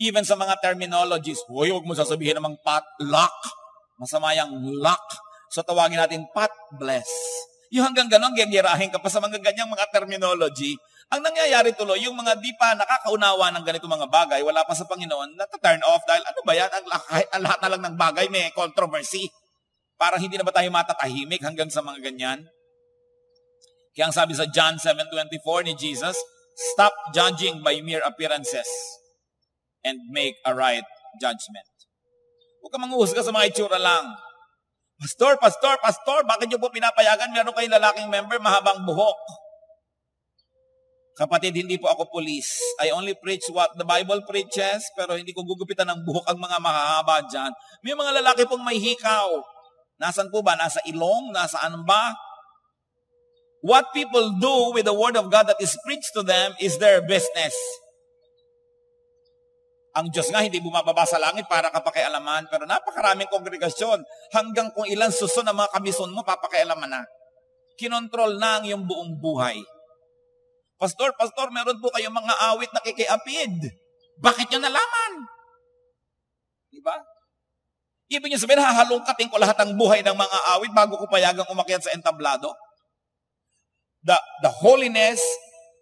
Even sa mga terminologies, huwag mo sasabihin namang potluck. Masama yung luck. So tawagin natin pot bless. Yung hanggang ganon, gagirahin ka pa sa mga ganyang mga terminology Ang nangyayari tuloy, yung mga di pa nakakaunawa ng ganito mga bagay, wala pa sa Panginoon, nata-turn off dahil ano ba yan? Ang lahat na lang ng bagay may controversy. Parang hindi na ba tayo matatahimik hanggang sa mga ganyan? Kaya ang sabi sa John 7:24 ni Jesus, stop judging by mere appearances and make a right judgment. Huwag ka manghuhusga sa mga itsura lang. Pastor, bakit niyo po pinapayagan? Meron kayong lalaking member, mahabang buhok. Kapatid, hindi po ako police. I only preach what the Bible preaches, pero hindi ko gugupitan ng buhok ang mga mahahaba dyan. May mga lalaki pong may hikaw. Nasaan po ba? Nasa ilong? Nasaan ba? What people do with the word of God that is preached to them is their business. Ang Diyos nga hindi bumababa sa langit para kapakialaman, pero napakaraming kongregasyon. Hanggang kung ilan suso ng mga kamison mo, papakialaman na. Kinontrol na ang iyong buong buhay. Pastor, meron po kayong mga awit na kikiapid. Bakit nyo nalaman? Diba? Ibig nyo sabihin, hahalongkatin ko lahat ng buhay ng mga awit bago ko payagang umakyat sa entablado. The holiness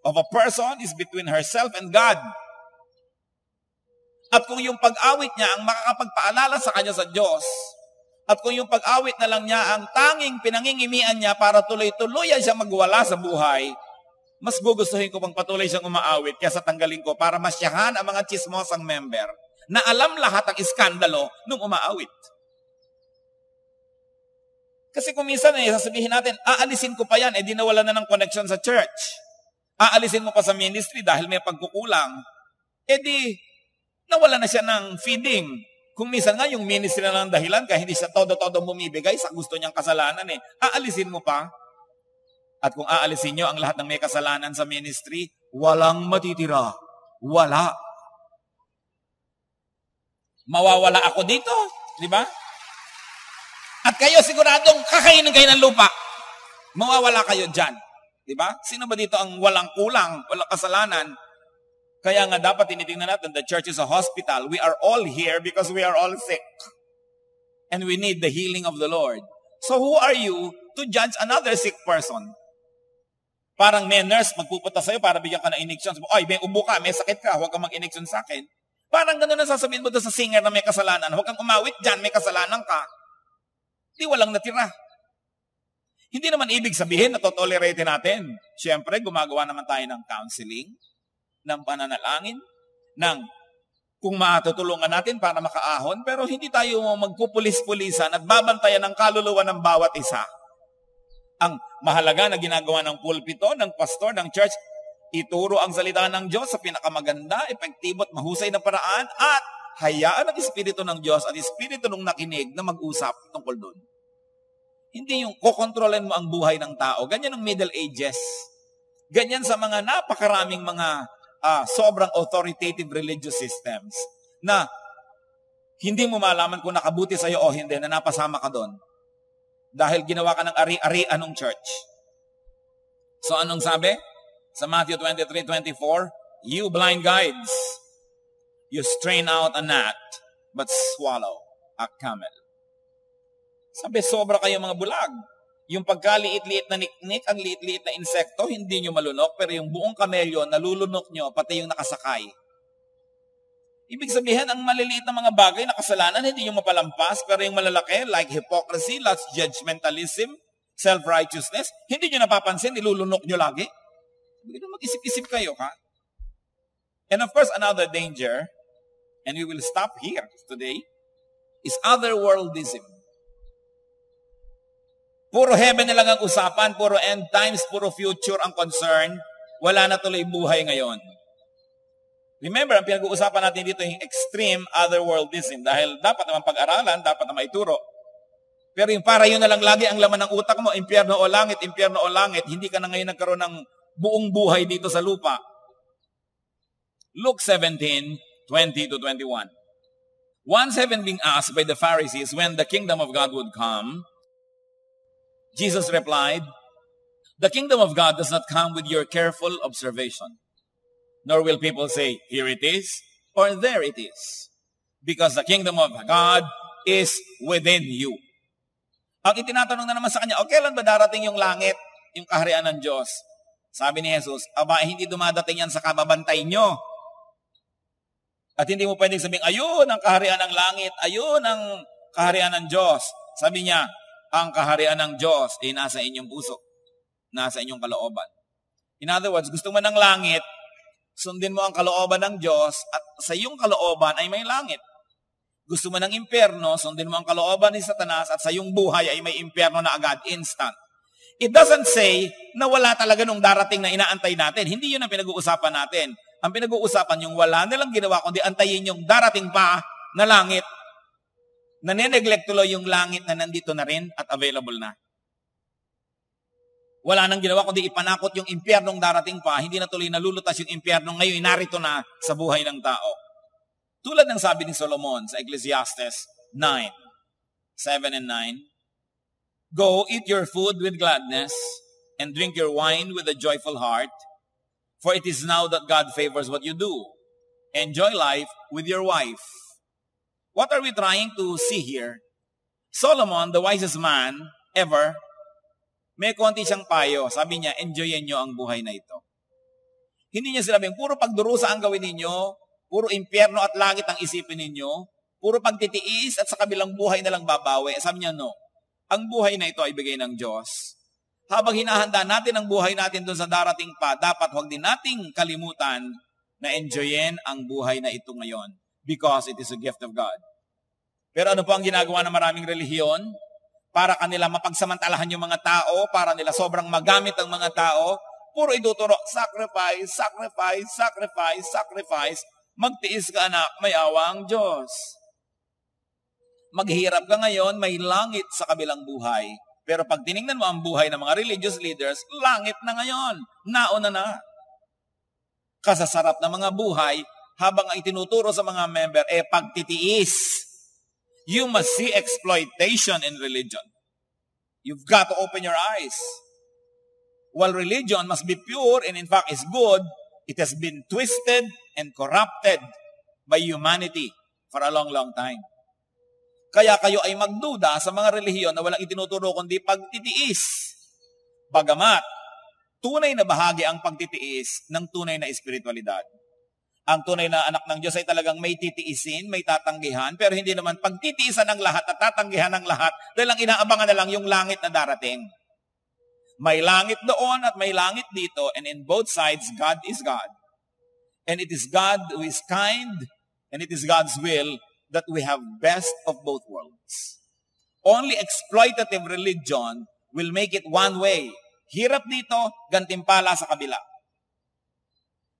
of a person is between herself and God. At kung yung pag-awit niya ang makakapagpaalala sa kanya sa Diyos, at kung yung pag-awit na lang niya ang tanging pinangingimian niya para tuloy-tuloy siya magwala sa buhay, mas gugustuhin ko pang patuloy siyang umaawit kaysa tanggalin ko para masyahan ang mga chismosang member na alam lahat ang iskandalo nung umaawit. Kasi kung minsan sasabihin natin, aalisin ko pa yan, di nawala na ng connection sa church. Aalisin mo pa sa ministry dahil may pagkukulang, di nawala na siya ng feeding. Kung minsan nga yung ministry na ng dahilan kaya hindi siya todo-todo bumibigay sa gusto niyang kasalanan aalisin mo pa. At kung aalisin nyo ang lahat ng may kasalanan sa ministry, walang matitira. Wala. Mawawala ako dito. Di ba? At kayo siguradong kakainin kayo ng lupa. Mawawala kayo dyan. Di ba? Sino ba dito ang walang kulang, walang kasalanan? Kaya nga dapat tinitingnan natin, the church is a hospital. We are all here because we are all sick. And we need the healing of the Lord. So who are you to judge another sick person? Parang may nurse magpupunta sa'yo para bigyan ka ng injection. Ay, may ubo ka, may sakit ka, huwag kang mag-injection sa akin. Parang gano'n ang sasabihin mo doon sa singer na may kasalanan. Huwag kang umawit dyan, may kasalanan ka. Di walang natira. Hindi naman ibig sabihin na totolerate natin. Siyempre, gumagawa naman tayo ng counseling, ng pananalangin, ng kung matutulungan natin para makaahon, pero hindi tayo magpupulis-pulisan at babantayan ng kaluluwa ng bawat isa. Ang mahalaga na ginagawa ng pulpito, ng pastor, ng church, ituro ang salita ng Diyos sa pinakamaganda, epektibo at mahusay na paraan at hayaan ang Espiritu ng Diyos at Espiritu ng nakinig na mag-usap tungkol doon. Hindi yung kukontrolin mo ang buhay ng tao. Ganyan ang Middle Ages. Ganyan sa mga napakaraming mga sobrang authoritative religious systems na hindi mo malaman kung nakabuti sa'yo o hindi na napasama ka doon. Dahil ginawa ka ng ari-arian ng church. So anong sabi? Sa Matthew 23:24, you blind guides, you strain out a gnat, but swallow a camel. Sabi, sobra kayo mga bulag. Yung pagkaliit-liit na niknik, ang liit-liit na insekto, hindi nyo malunok, pero yung buong kamelyo, nalulunok nyo, pati yung nakasakay. Ibig sabihin, ang maliliit na mga bagay na kasalanan, hindi nyo mapalampas, pero yung malalaki, like hypocrisy, lust, judgmentalism, self-righteousness, hindi nyo napapansin, nilulunok nyo lagi. Mag-isip-isip kayo, ha? And of course, another danger, and we will stop here today, is otherworldism. Puro heaven na lang ang usapan, puro end times, puro future ang concern, wala na tuloy buhay ngayon. Remember, ang pinag-uusapan natin dito yung extreme otherworldism dahil dapat naman pag-aralan, dapat naman ituro. Pero yung para yun na lang lagi ang laman ng utak mo, impyerno o langit, hindi ka na ngayon nagkaroon ng buong buhay dito sa lupa. Luke 17:20-21. Once having been asked by the Pharisees when the kingdom of God would come, Jesus replied, "The kingdom of God does not come with your careful observation. Nor will people say, here it is, or there it is. Because the kingdom of God is within you." Ang itinatanong na naman sa kanya, kailan ba darating yung langit, yung kaharian ng Diyos? Sabi ni Jesus, aba, hindi dumadating yan sa kababantay nyo. At hindi mo pwedeng sabihin, ayun ang kaharian ng langit, ayun ang kaharian ng Diyos. Sabi niya, ang kaharian ng Diyos ay nasa inyong puso, nasa inyong kalooban. In other words, gusto mo ng langit, sundin mo ang kalooban ng Diyos at sa iyong kalooban ay may langit. Gusto mo ng impyerno, sundin mo ang kalooban ni Satanas at sa iyong buhay ay may impyerno na agad, instant. It doesn't say na wala talaga nung darating na inaantay natin. Hindi yun ang pinag-uusapan natin. Ang pinag-uusapan yung wala nilang ginawa, kundi antayin yung darating pa na langit. Nane-neglect tuloy yung langit na nandito na rin at available na. Wala nang ginawa, kundi ipanakot yung impyernong darating pa. Hindi na tuloy nalulutas yung impyernong ngayon, narito na sa buhay ng tao. Tulad ng sabi ni Solomon sa Ecclesiastes 9:7 and 9, Go, eat your food with gladness, and drink your wine with a joyful heart, for it is now that God favors what you do. Enjoy life with your wife. What are we trying to see here? Solomon, the wisest man ever, may konti siyang payo. Sabi niya, enjoyin niyo ang buhay na ito. Hindi niya sinabing, puro pagdurusa ang gawin ninyo, puro impyerno at langit ang isipin ninyo, puro pagtitiis at sa kabilang buhay na lang babawi. Sabi niya, no. Ang buhay na ito ay bigay ng Diyos. Habang hinahanda natin ang buhay natin doon sa darating pa, dapat huwag din nating kalimutan na enjoyin ang buhay na ito ngayon because it is a gift of God. Pero ano po ang ginagawa ng maraming relihiyon? Para kanila mapagsamantalahan yung mga tao, para nila sobrang magamit ang mga tao, puro iduturo, sacrifice, sacrifice, sacrifice, sacrifice. Magtiis ka anak, may awa ang Diyos. Maghirap ka ngayon, may langit sa kabilang buhay. Pero pag tinignan mo ang buhay ng mga religious leaders, langit na ngayon. Nauna na. Kasasarap na mga buhay, habang ang itinuturo sa mga member, pagtitiis. You must see exploitation in religion. You've got to open your eyes. While religion must be pure and in fact is good, it has been twisted and corrupted by humanity for a long, long time. Kaya kayo ay magduda sa mga relihiyon na walang itinuturo kundi pagtitiis. Bagamat, tunay na bahagi ang pagtitiis ng tunay na espiritualidad. Ang tunay na anak ng Diyos ay talagang may titiisin, may tatanggihan, pero hindi naman pagtitiisan ng lahat at tatanggihan ng lahat dahil ang inaabangan na lang yung langit na darating. May langit doon at may langit dito, and in both sides, God is God. And it is God who is kind, and it is God's will that we have best of both worlds. Only exploitative religion will make it one way. Hirap dito, gantimpala sa kabila.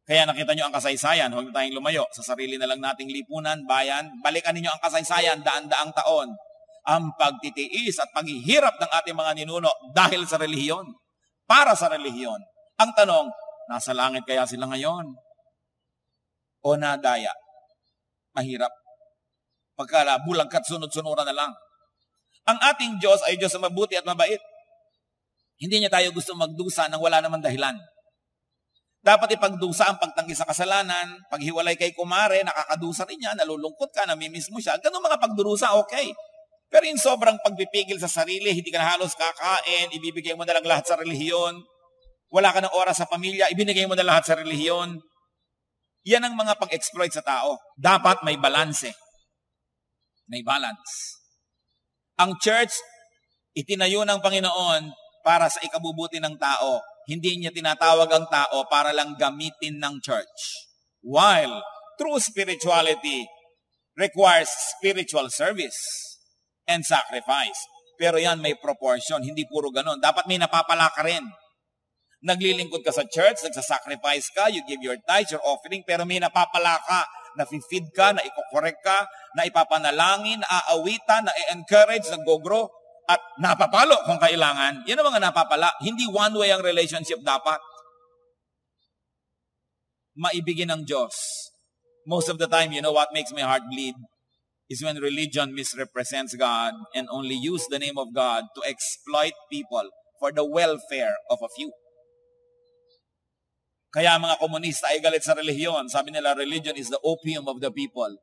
Kaya nakita nyo ang kasaysayan, huwag tayong lumayo. Sa sarili na lang nating lipunan, bayan, balikan ninyo ang kasaysayan, daan-daang taon. Ang pagtitiis at paghihirap ng ating mga ninuno dahil sa relihiyon. Para sa relihiyon. Ang tanong, nasa langit kaya sila ngayon? O nadaya? Mahirap. Pagkala, bulagkat sunod-sunuran na lang. Ang ating Diyos ay Diyos na mabuti at mabait. Hindi niya tayo gusto magdusa nang wala naman dahilan. Dapat ipagdusa ang pagtanggi sa kasalanan, paghiwalay kay kumare, nakakadusa rin niya, nalulungkot ka, namimiss mo siya. Ganun mga pagdurusa, okay. Pero yung sobrang pagpipigil sa sarili, hindi ka na halos kakain, ibibigay mo na lang lahat sa relihiyon, wala ka ng oras sa pamilya, ibinigay mo na lahat sa relihiyon. Yan ang mga pag-exploit sa tao. Dapat may balanse. May balance. Ang church, itinayo ng Panginoon para sa ikabubuti ng tao. Hindi niya tinatawag ang tao para lang gamitin ng church. While true spirituality requires spiritual service and sacrifice. Pero yan may proportion, hindi puro ganon. Dapat may napapala ka rin. Naglilingkod ka sa church, nagsasacrifice ka, you give your tithes, your offering, pero may napapala ka, na-feed ka, na ikokorek ka, na ipapanalangin, na aawitan, na i-encourage, na go-grow, at napapalo kung kailangan. Yan ang mga napapala. Hindi one way ang relationship dapat. Maibigin ng Diyos. Most of the time, you know what makes my heart bleed? Is when religion misrepresents God and only use the name of God to exploit people for the welfare of a few. Kaya mga komunista ay galit sa relihiyon. Sabi nila, religion is the opium of the people.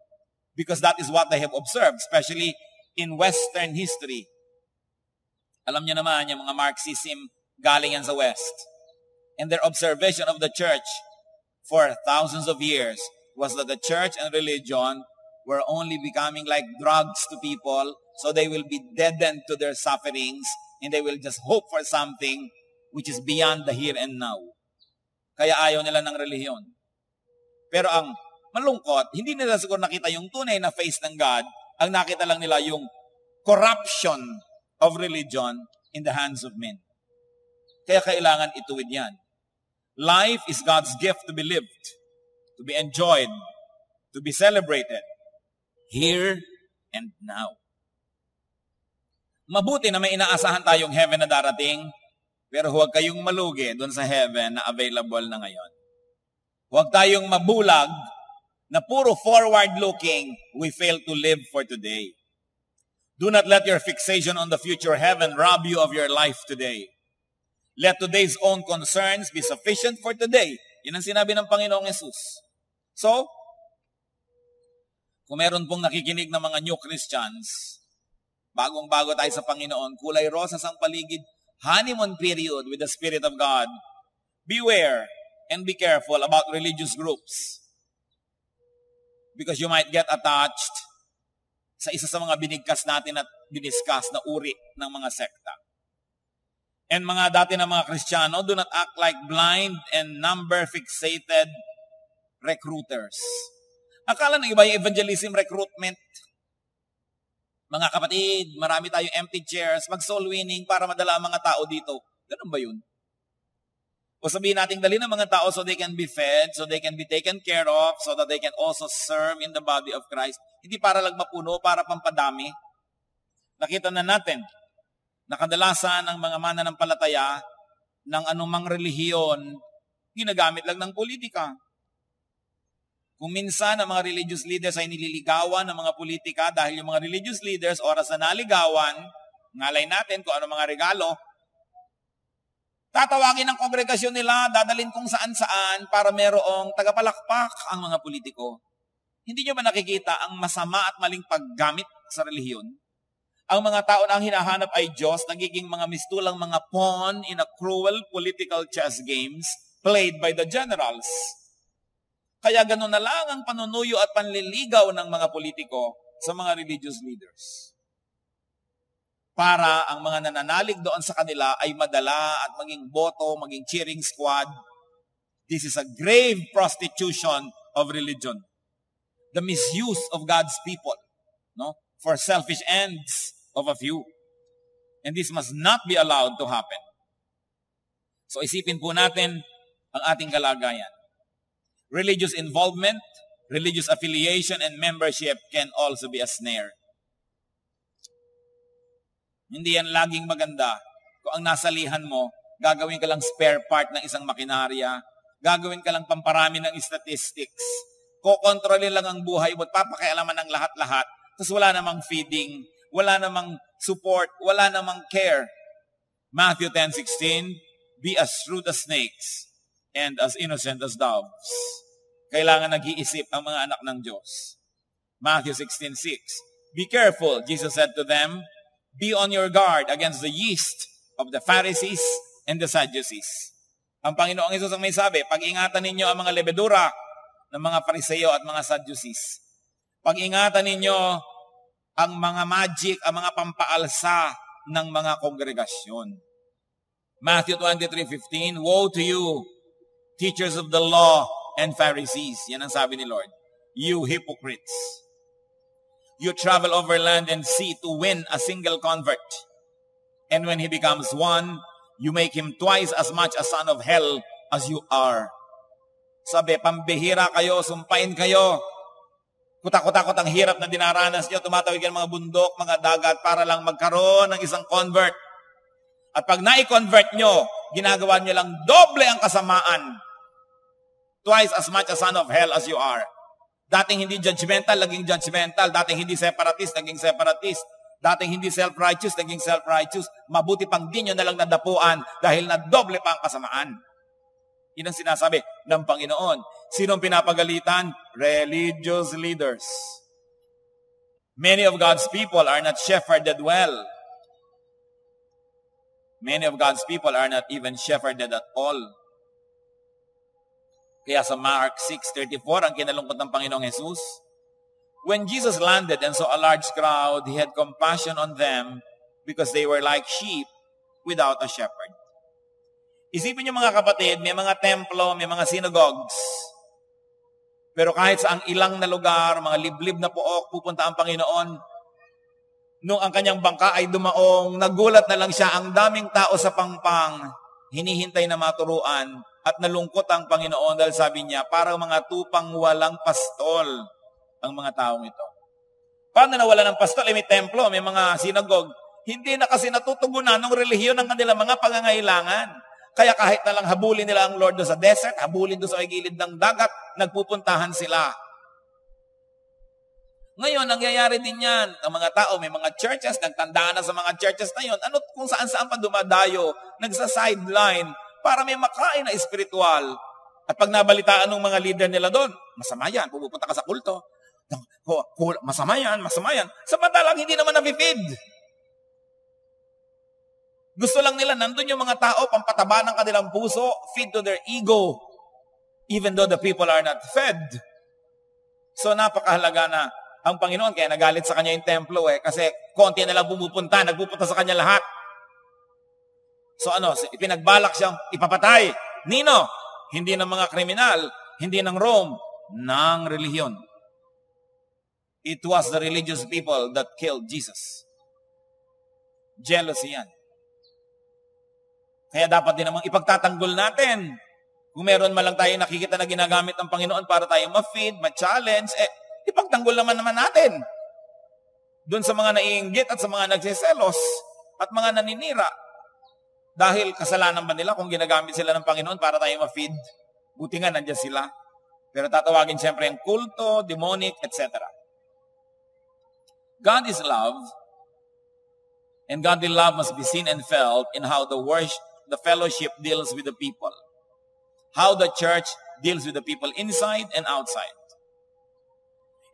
Because that is what they have observed, especially in Western history. Alam niyo naman, yung mga Marxism, galing yan sa West. and their observation of the church for thousands of years was that the church and religion were only becoming like drugs to people, so they will be deadened to their sufferings and they will just hope for something which is beyond the here and now. Kaya ayaw nila ng relihiyon. Pero ang malungkot, hindi nila siguro nakita yung tunay na face ng God, ang nakita lang nila yung corruption of religion in the hands of men. Kaya kailangan ituwid yan. Life is God's gift to be lived, to be enjoyed, to be celebrated, here and now. Mabuti na may inaasahan tayong heaven na darating, pero huwag kayong malugi doon sa heaven na available na ngayon. Huwag tayong mabulag na puro forward-looking, we fail to live for today. Do not let your fixation on the future heaven rob you of your life today. Let today's own concerns be sufficient for today. Yan ang sinabi ng Panginoong Yesus. So, kung meron pong nakikinig ng mga new Christians, bagong-bago tayo sa Panginoon, kulay rosas ang paligid, honeymoon period with the Spirit of God, beware and be careful about religious groups. Because you might get attached sa isa sa mga binigkas natin at diniscuss na uri ng mga sekta. And mga dati na mga Kristiyano, do not act like blind and number-fixated recruiters. Akala ng iba yung evangelism recruitment. Mga kapatid, marami tayong empty chairs, mag-soul winning para madala ang mga tao dito. Ganun ba yun? O sabihin natin, dali ng mga tao so they can be fed, so they can be taken care of, so that they can also serve in the body of Christ. Hindi para lang mapuno, para pampadami. Nakita na natin, na kadalasan ng mga mananampalataya ng anumang relihiyon, ginagamit lang ng politika. Kung minsan ang mga religious leaders ay nililigawan ng mga politika dahil yung mga religious leaders, oras na naligawan, ngalay natin kung ano mga regalo, tatawagin ng kongregasyon nila, dadalhin kung saan-saan para merong tagapalakpak ang mga politiko. Hindi nyo ba nakikita ang masama at maling paggamit sa relihiyon? Ang mga tao na ang hinahanap ay Diyos, nagiging mga mistulang mga pawn in a cruel political chess games played by the generals. Kaya ganun na lang ang panunuyo at panliligaw ng mga politiko sa mga religious leaders. Para ang mga nananalig doon sa kanila ay madala at maging boto, maging cheering squad. This is a grave prostitution of religion. The misuse of God's people, no, for selfish ends of a few. And this must not be allowed to happen. So isipin po natin ang ating kalagayan. Religious involvement, religious affiliation, and membership can also be a snare. Hindi yan laging maganda. Kung ang nasalihan mo, gagawin ka lang spare part ng isang makinarya, gagawin ka lang pamparami ng statistics, kokontrolin lang ang buhay mo at papakialaman ng lahat-lahat, tapos wala namang feeding, wala namang support, wala namang care. Matthew 10:16, be as shrewd as snakes and as innocent as doves. Kailangan nag-iisip ang mga anak ng Diyos. Matthew 16:6, be careful, Jesus said to them, be on your guard against the yeast of the Pharisees and the Sadducees. Ang Panginoong Hesus ang may sabi, pag-ingatan ninyo ang mga lebedura ng mga Pariseo at mga Sadducees. Pag-ingatan ninyo ang mga magic, ang mga pampaalsa ng mga kongregasyon. Matthew 23:15, woe to you, teachers of the law and Pharisees. Yan ang sabi ni Lord. You hypocrites. You travel over land and sea to win a single convert. And when he becomes one, you make him twice as much a son of hell as you are. Sabi, pambihira kayo, sumpain kayo. Kutakot-takot ang hirap na dinaranas nyo, tumatawid kayo ng mga bundok, mga dagat para lang magkaroon ng isang convert. At pag na-convert nyo, ginagawa nyo lang doble ang kasamaan. Twice as much a son of hell as you are. Dating hindi judgmental, naging judgmental. Dating hindi separatist, naging separatist. Dating hindi self-righteous, naging self-righteous. Mabuti pang di nyo na lang nadapuan dahil na doble pa ang kasamaan. Yun ang sinasabi ng Panginoon. Sinong pinapagalitan? Religious leaders. Many of God's people are not shepherded well. Many of God's people are not even shepherded at all. Kaya sa Mark 6:34, ang kinalungkot ng Panginoong Jesus, when Jesus landed and saw a large crowd, He had compassion on them because they were like sheep without a shepherd. Isipin niyo mga kapatid, may mga templo, may mga synagogues, pero kahit sa ang ilang na lugar, mga liblib na pook, pupunta ang Panginoon, nung ang kanyang bangka ay dumaong, nagulat na lang siya, ang daming tao sa pangpang, hinihintay na maturuan, at nalungkot ang Panginoon dahil sabi niya, parang mga tupang walang pastol ang mga taong ito. Paano nawala ng pastol? May templo, may mga sinagog. Hindi na kasi natutugunan ng relihiyon ng kanilang mga pangangailangan. Kaya kahit na lang habulin nila ang Lord doon sa desert, habulin doon sa gilid ng dagat, nagpupuntahan sila. Ngayon, nangyayari din yan. Ang mga tao, may mga churches, nagtandaan na sa mga churches na yun. Ano kung saan-saan pa dumadayo, nagsa-sideline, para may makain na espiritual. At pag nabalitaan ng mga leader nila doon, masama yan, pupunta ka sa kulto. Masama yan, masama yan. Samantalang hindi naman na-feed. Gusto lang nila, nandun yung mga tao, pampataba ng kanilang puso, feed to their ego, even though the people are not fed. So napakahalaga na ang Panginoon, kaya nagalit sa kanya yung templo kasi konti na lang pumupunta, nagpupunta sa kanya lahat. So pinagbalak siyang ipapatay. Nino? Hindi ng mga kriminal, hindi ng Rome, ng relihiyon. It was the religious people that killed Jesus. Jealousy yan. Kaya dapat din namang ipagtatanggol natin. Kung meron man lang tayo nakikita na ginagamit ng Panginoon para tayo ma-feed, ma-challenge, ipagtanggol naman natin. Doon sa mga naiinggit at sa mga nagsiselos at mga naninira. Dahil kasalanan ba nila kung ginagamit sila ng Panginoon para tayo ma-feed? Buti nga nandiyan sila. Pero tatawagin siyempre ang kulto, demonic, etc. God is love, and godly love must be seen and felt in how the fellowship deals with the people. How the church deals with the people inside and outside.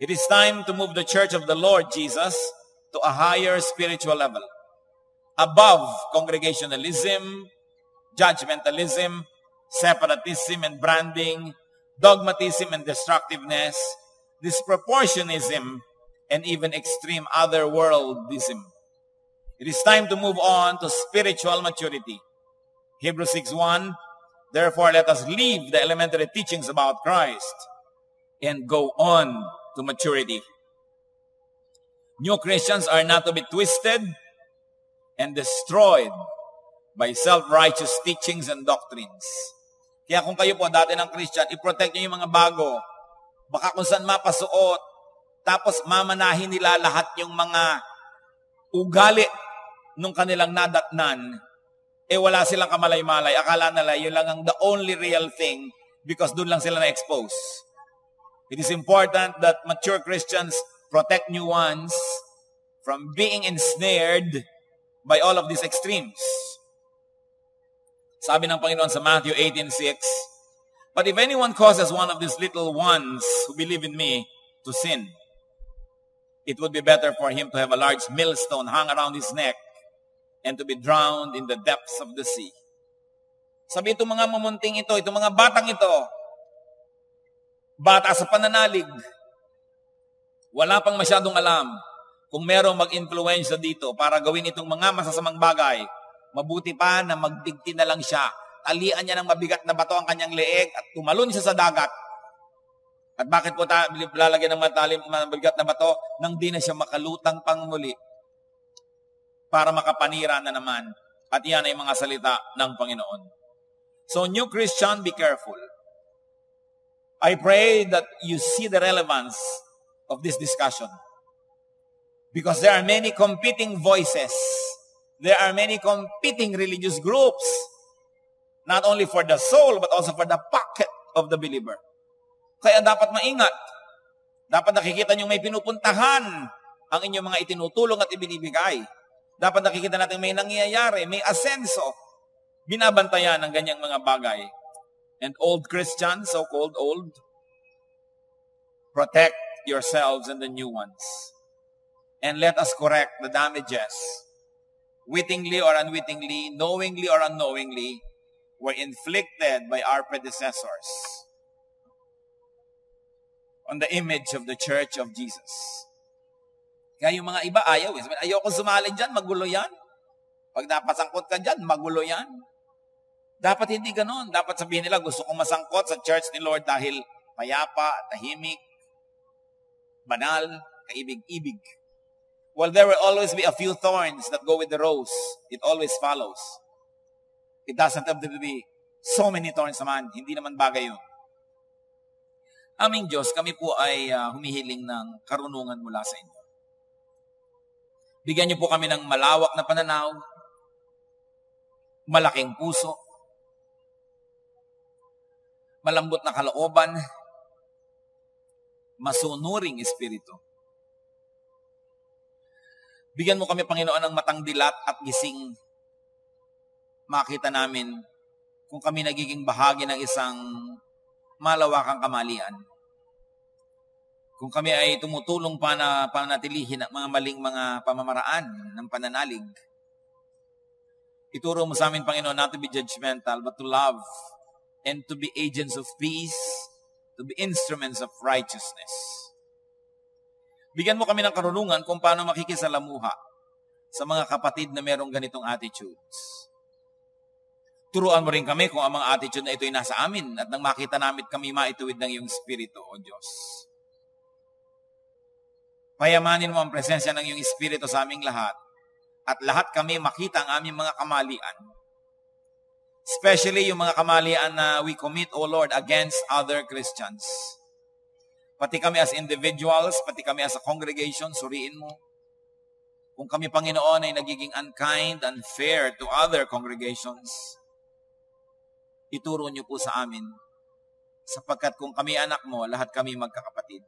It is time to move the church of the Lord Jesus to a higher spiritual level. Above congregationalism, judgmentalism, separatism and branding, dogmatism and destructiveness, disproportionism, and even extreme otherworldism. It is time to move on to spiritual maturity. Hebrews 6:1, therefore let us leave the elementary teachings about Christ and go on to maturity. New Christians are not to be twisted and destroyed by self-righteous teachings and doctrines. Kaya kung kayo po dati ng Christian, i-protect nyo yung mga bago. Baka kung saan mapasuot, tapos mamanahin nila lahat yung mga ugali nung kanilang nadatnan, wala silang kamalay-malay. Akala nila yun lang ang the only real thing because doon lang sila na-expose. It is important that mature Christians protect new ones from being ensnared by all of these extremes. Sabi ng Panginoon sa Matthew 18:6, but if anyone causes one of these little ones who believe in me to sin, it would be better for him to have a large millstone hung around his neck and to be drowned in the depths of the sea. Sabi itong mga mumunting ito, itong mga batang ito, bata sa pananalig, wala pang masyadong alam kung merong mag-influensya dito para gawin itong mga masasamang bagay, mabuti pa na magdigti na lang siya. Talian niya ng mabigat na bato ang kanyang leeg at tumalon siya sa dagat. At bakit po lalagyan ng mabigat na bato nang di na siya makalutang pang muli para makapanira na naman. At yan ay mga salita ng Panginoon. So, new Christian, be careful. I pray that you see the relevance of this discussion. Because there are many competing voices. There are many competing religious groups. Not only for the soul, but also for the pocket of the believer. Kaya dapat maingat. Dapat nakikita nyo may pinupuntahan ang inyong mga itinutulong at ibinibigay. Dapat nakikita natin may nangyayari, may asenso. Binabantayan ng ganyang mga bagay. And old Christians, so-called old, protect yourselves and the new ones. And let us correct the damages, wittingly or unwittingly, knowingly or unknowingly, were inflicted by our predecessors on the image of the Church of Jesus. Kaya yung mga iba ayaw. Ayoko sumali dyan, magulo yan. Pag napasangkot ka dyan, magulo yan. Dapat hindi ganon. Dapat sabihin nila, gusto kong masangkot sa church ni Lord dahil payapa, tahimik, banal, kaibig-ibig. Well, there will always be a few thorns that go with the rose. It always follows. It doesn't have to be so many thorns naman. Hindi naman bagay yun. Aming Diyos, kami po ay humihiling ng karunungan mula sa inyo. Bigyan niyo po kami ng malawak na pananaw, malaking puso, malambot na kalooban, masunuring espiritu. Bigyan mo kami, Panginoon, ng matang dilat at gising. Makita namin kung kami nagiging bahagi ng isang malawakang kamalian. Kung kami ay tumutulong pa na panatilihin ang mga maling mga pamamaraan ng pananalig. Ituro mo sa amin, Panginoon, not to be judgmental, but to love and to be agents of peace, to be instruments of righteousness. Bigyan mo kami ng karunungan kung paano makikisalamuha sa mga kapatid na merong ganitong attitudes. Turuan mo rin kami kung ang mga attitude na ito ay nasa amin at nang makita namin kami maituwid ng iyong Espiritu, O Diyos. Payamanin mo ang presensya ng iyong Espiritu sa aming lahat at lahat kami makita ang aming mga kamalian. Especially yung mga kamalian na we commit, O Lord, against other Christians. Pati kami as individuals, pati kami as a congregation, suriin mo. Kung kami, Panginoon, ay nagiging unkind, unfair to other congregations, ituro niyo po sa amin, sapagkat kung kami anak mo, lahat kami magkakapatid.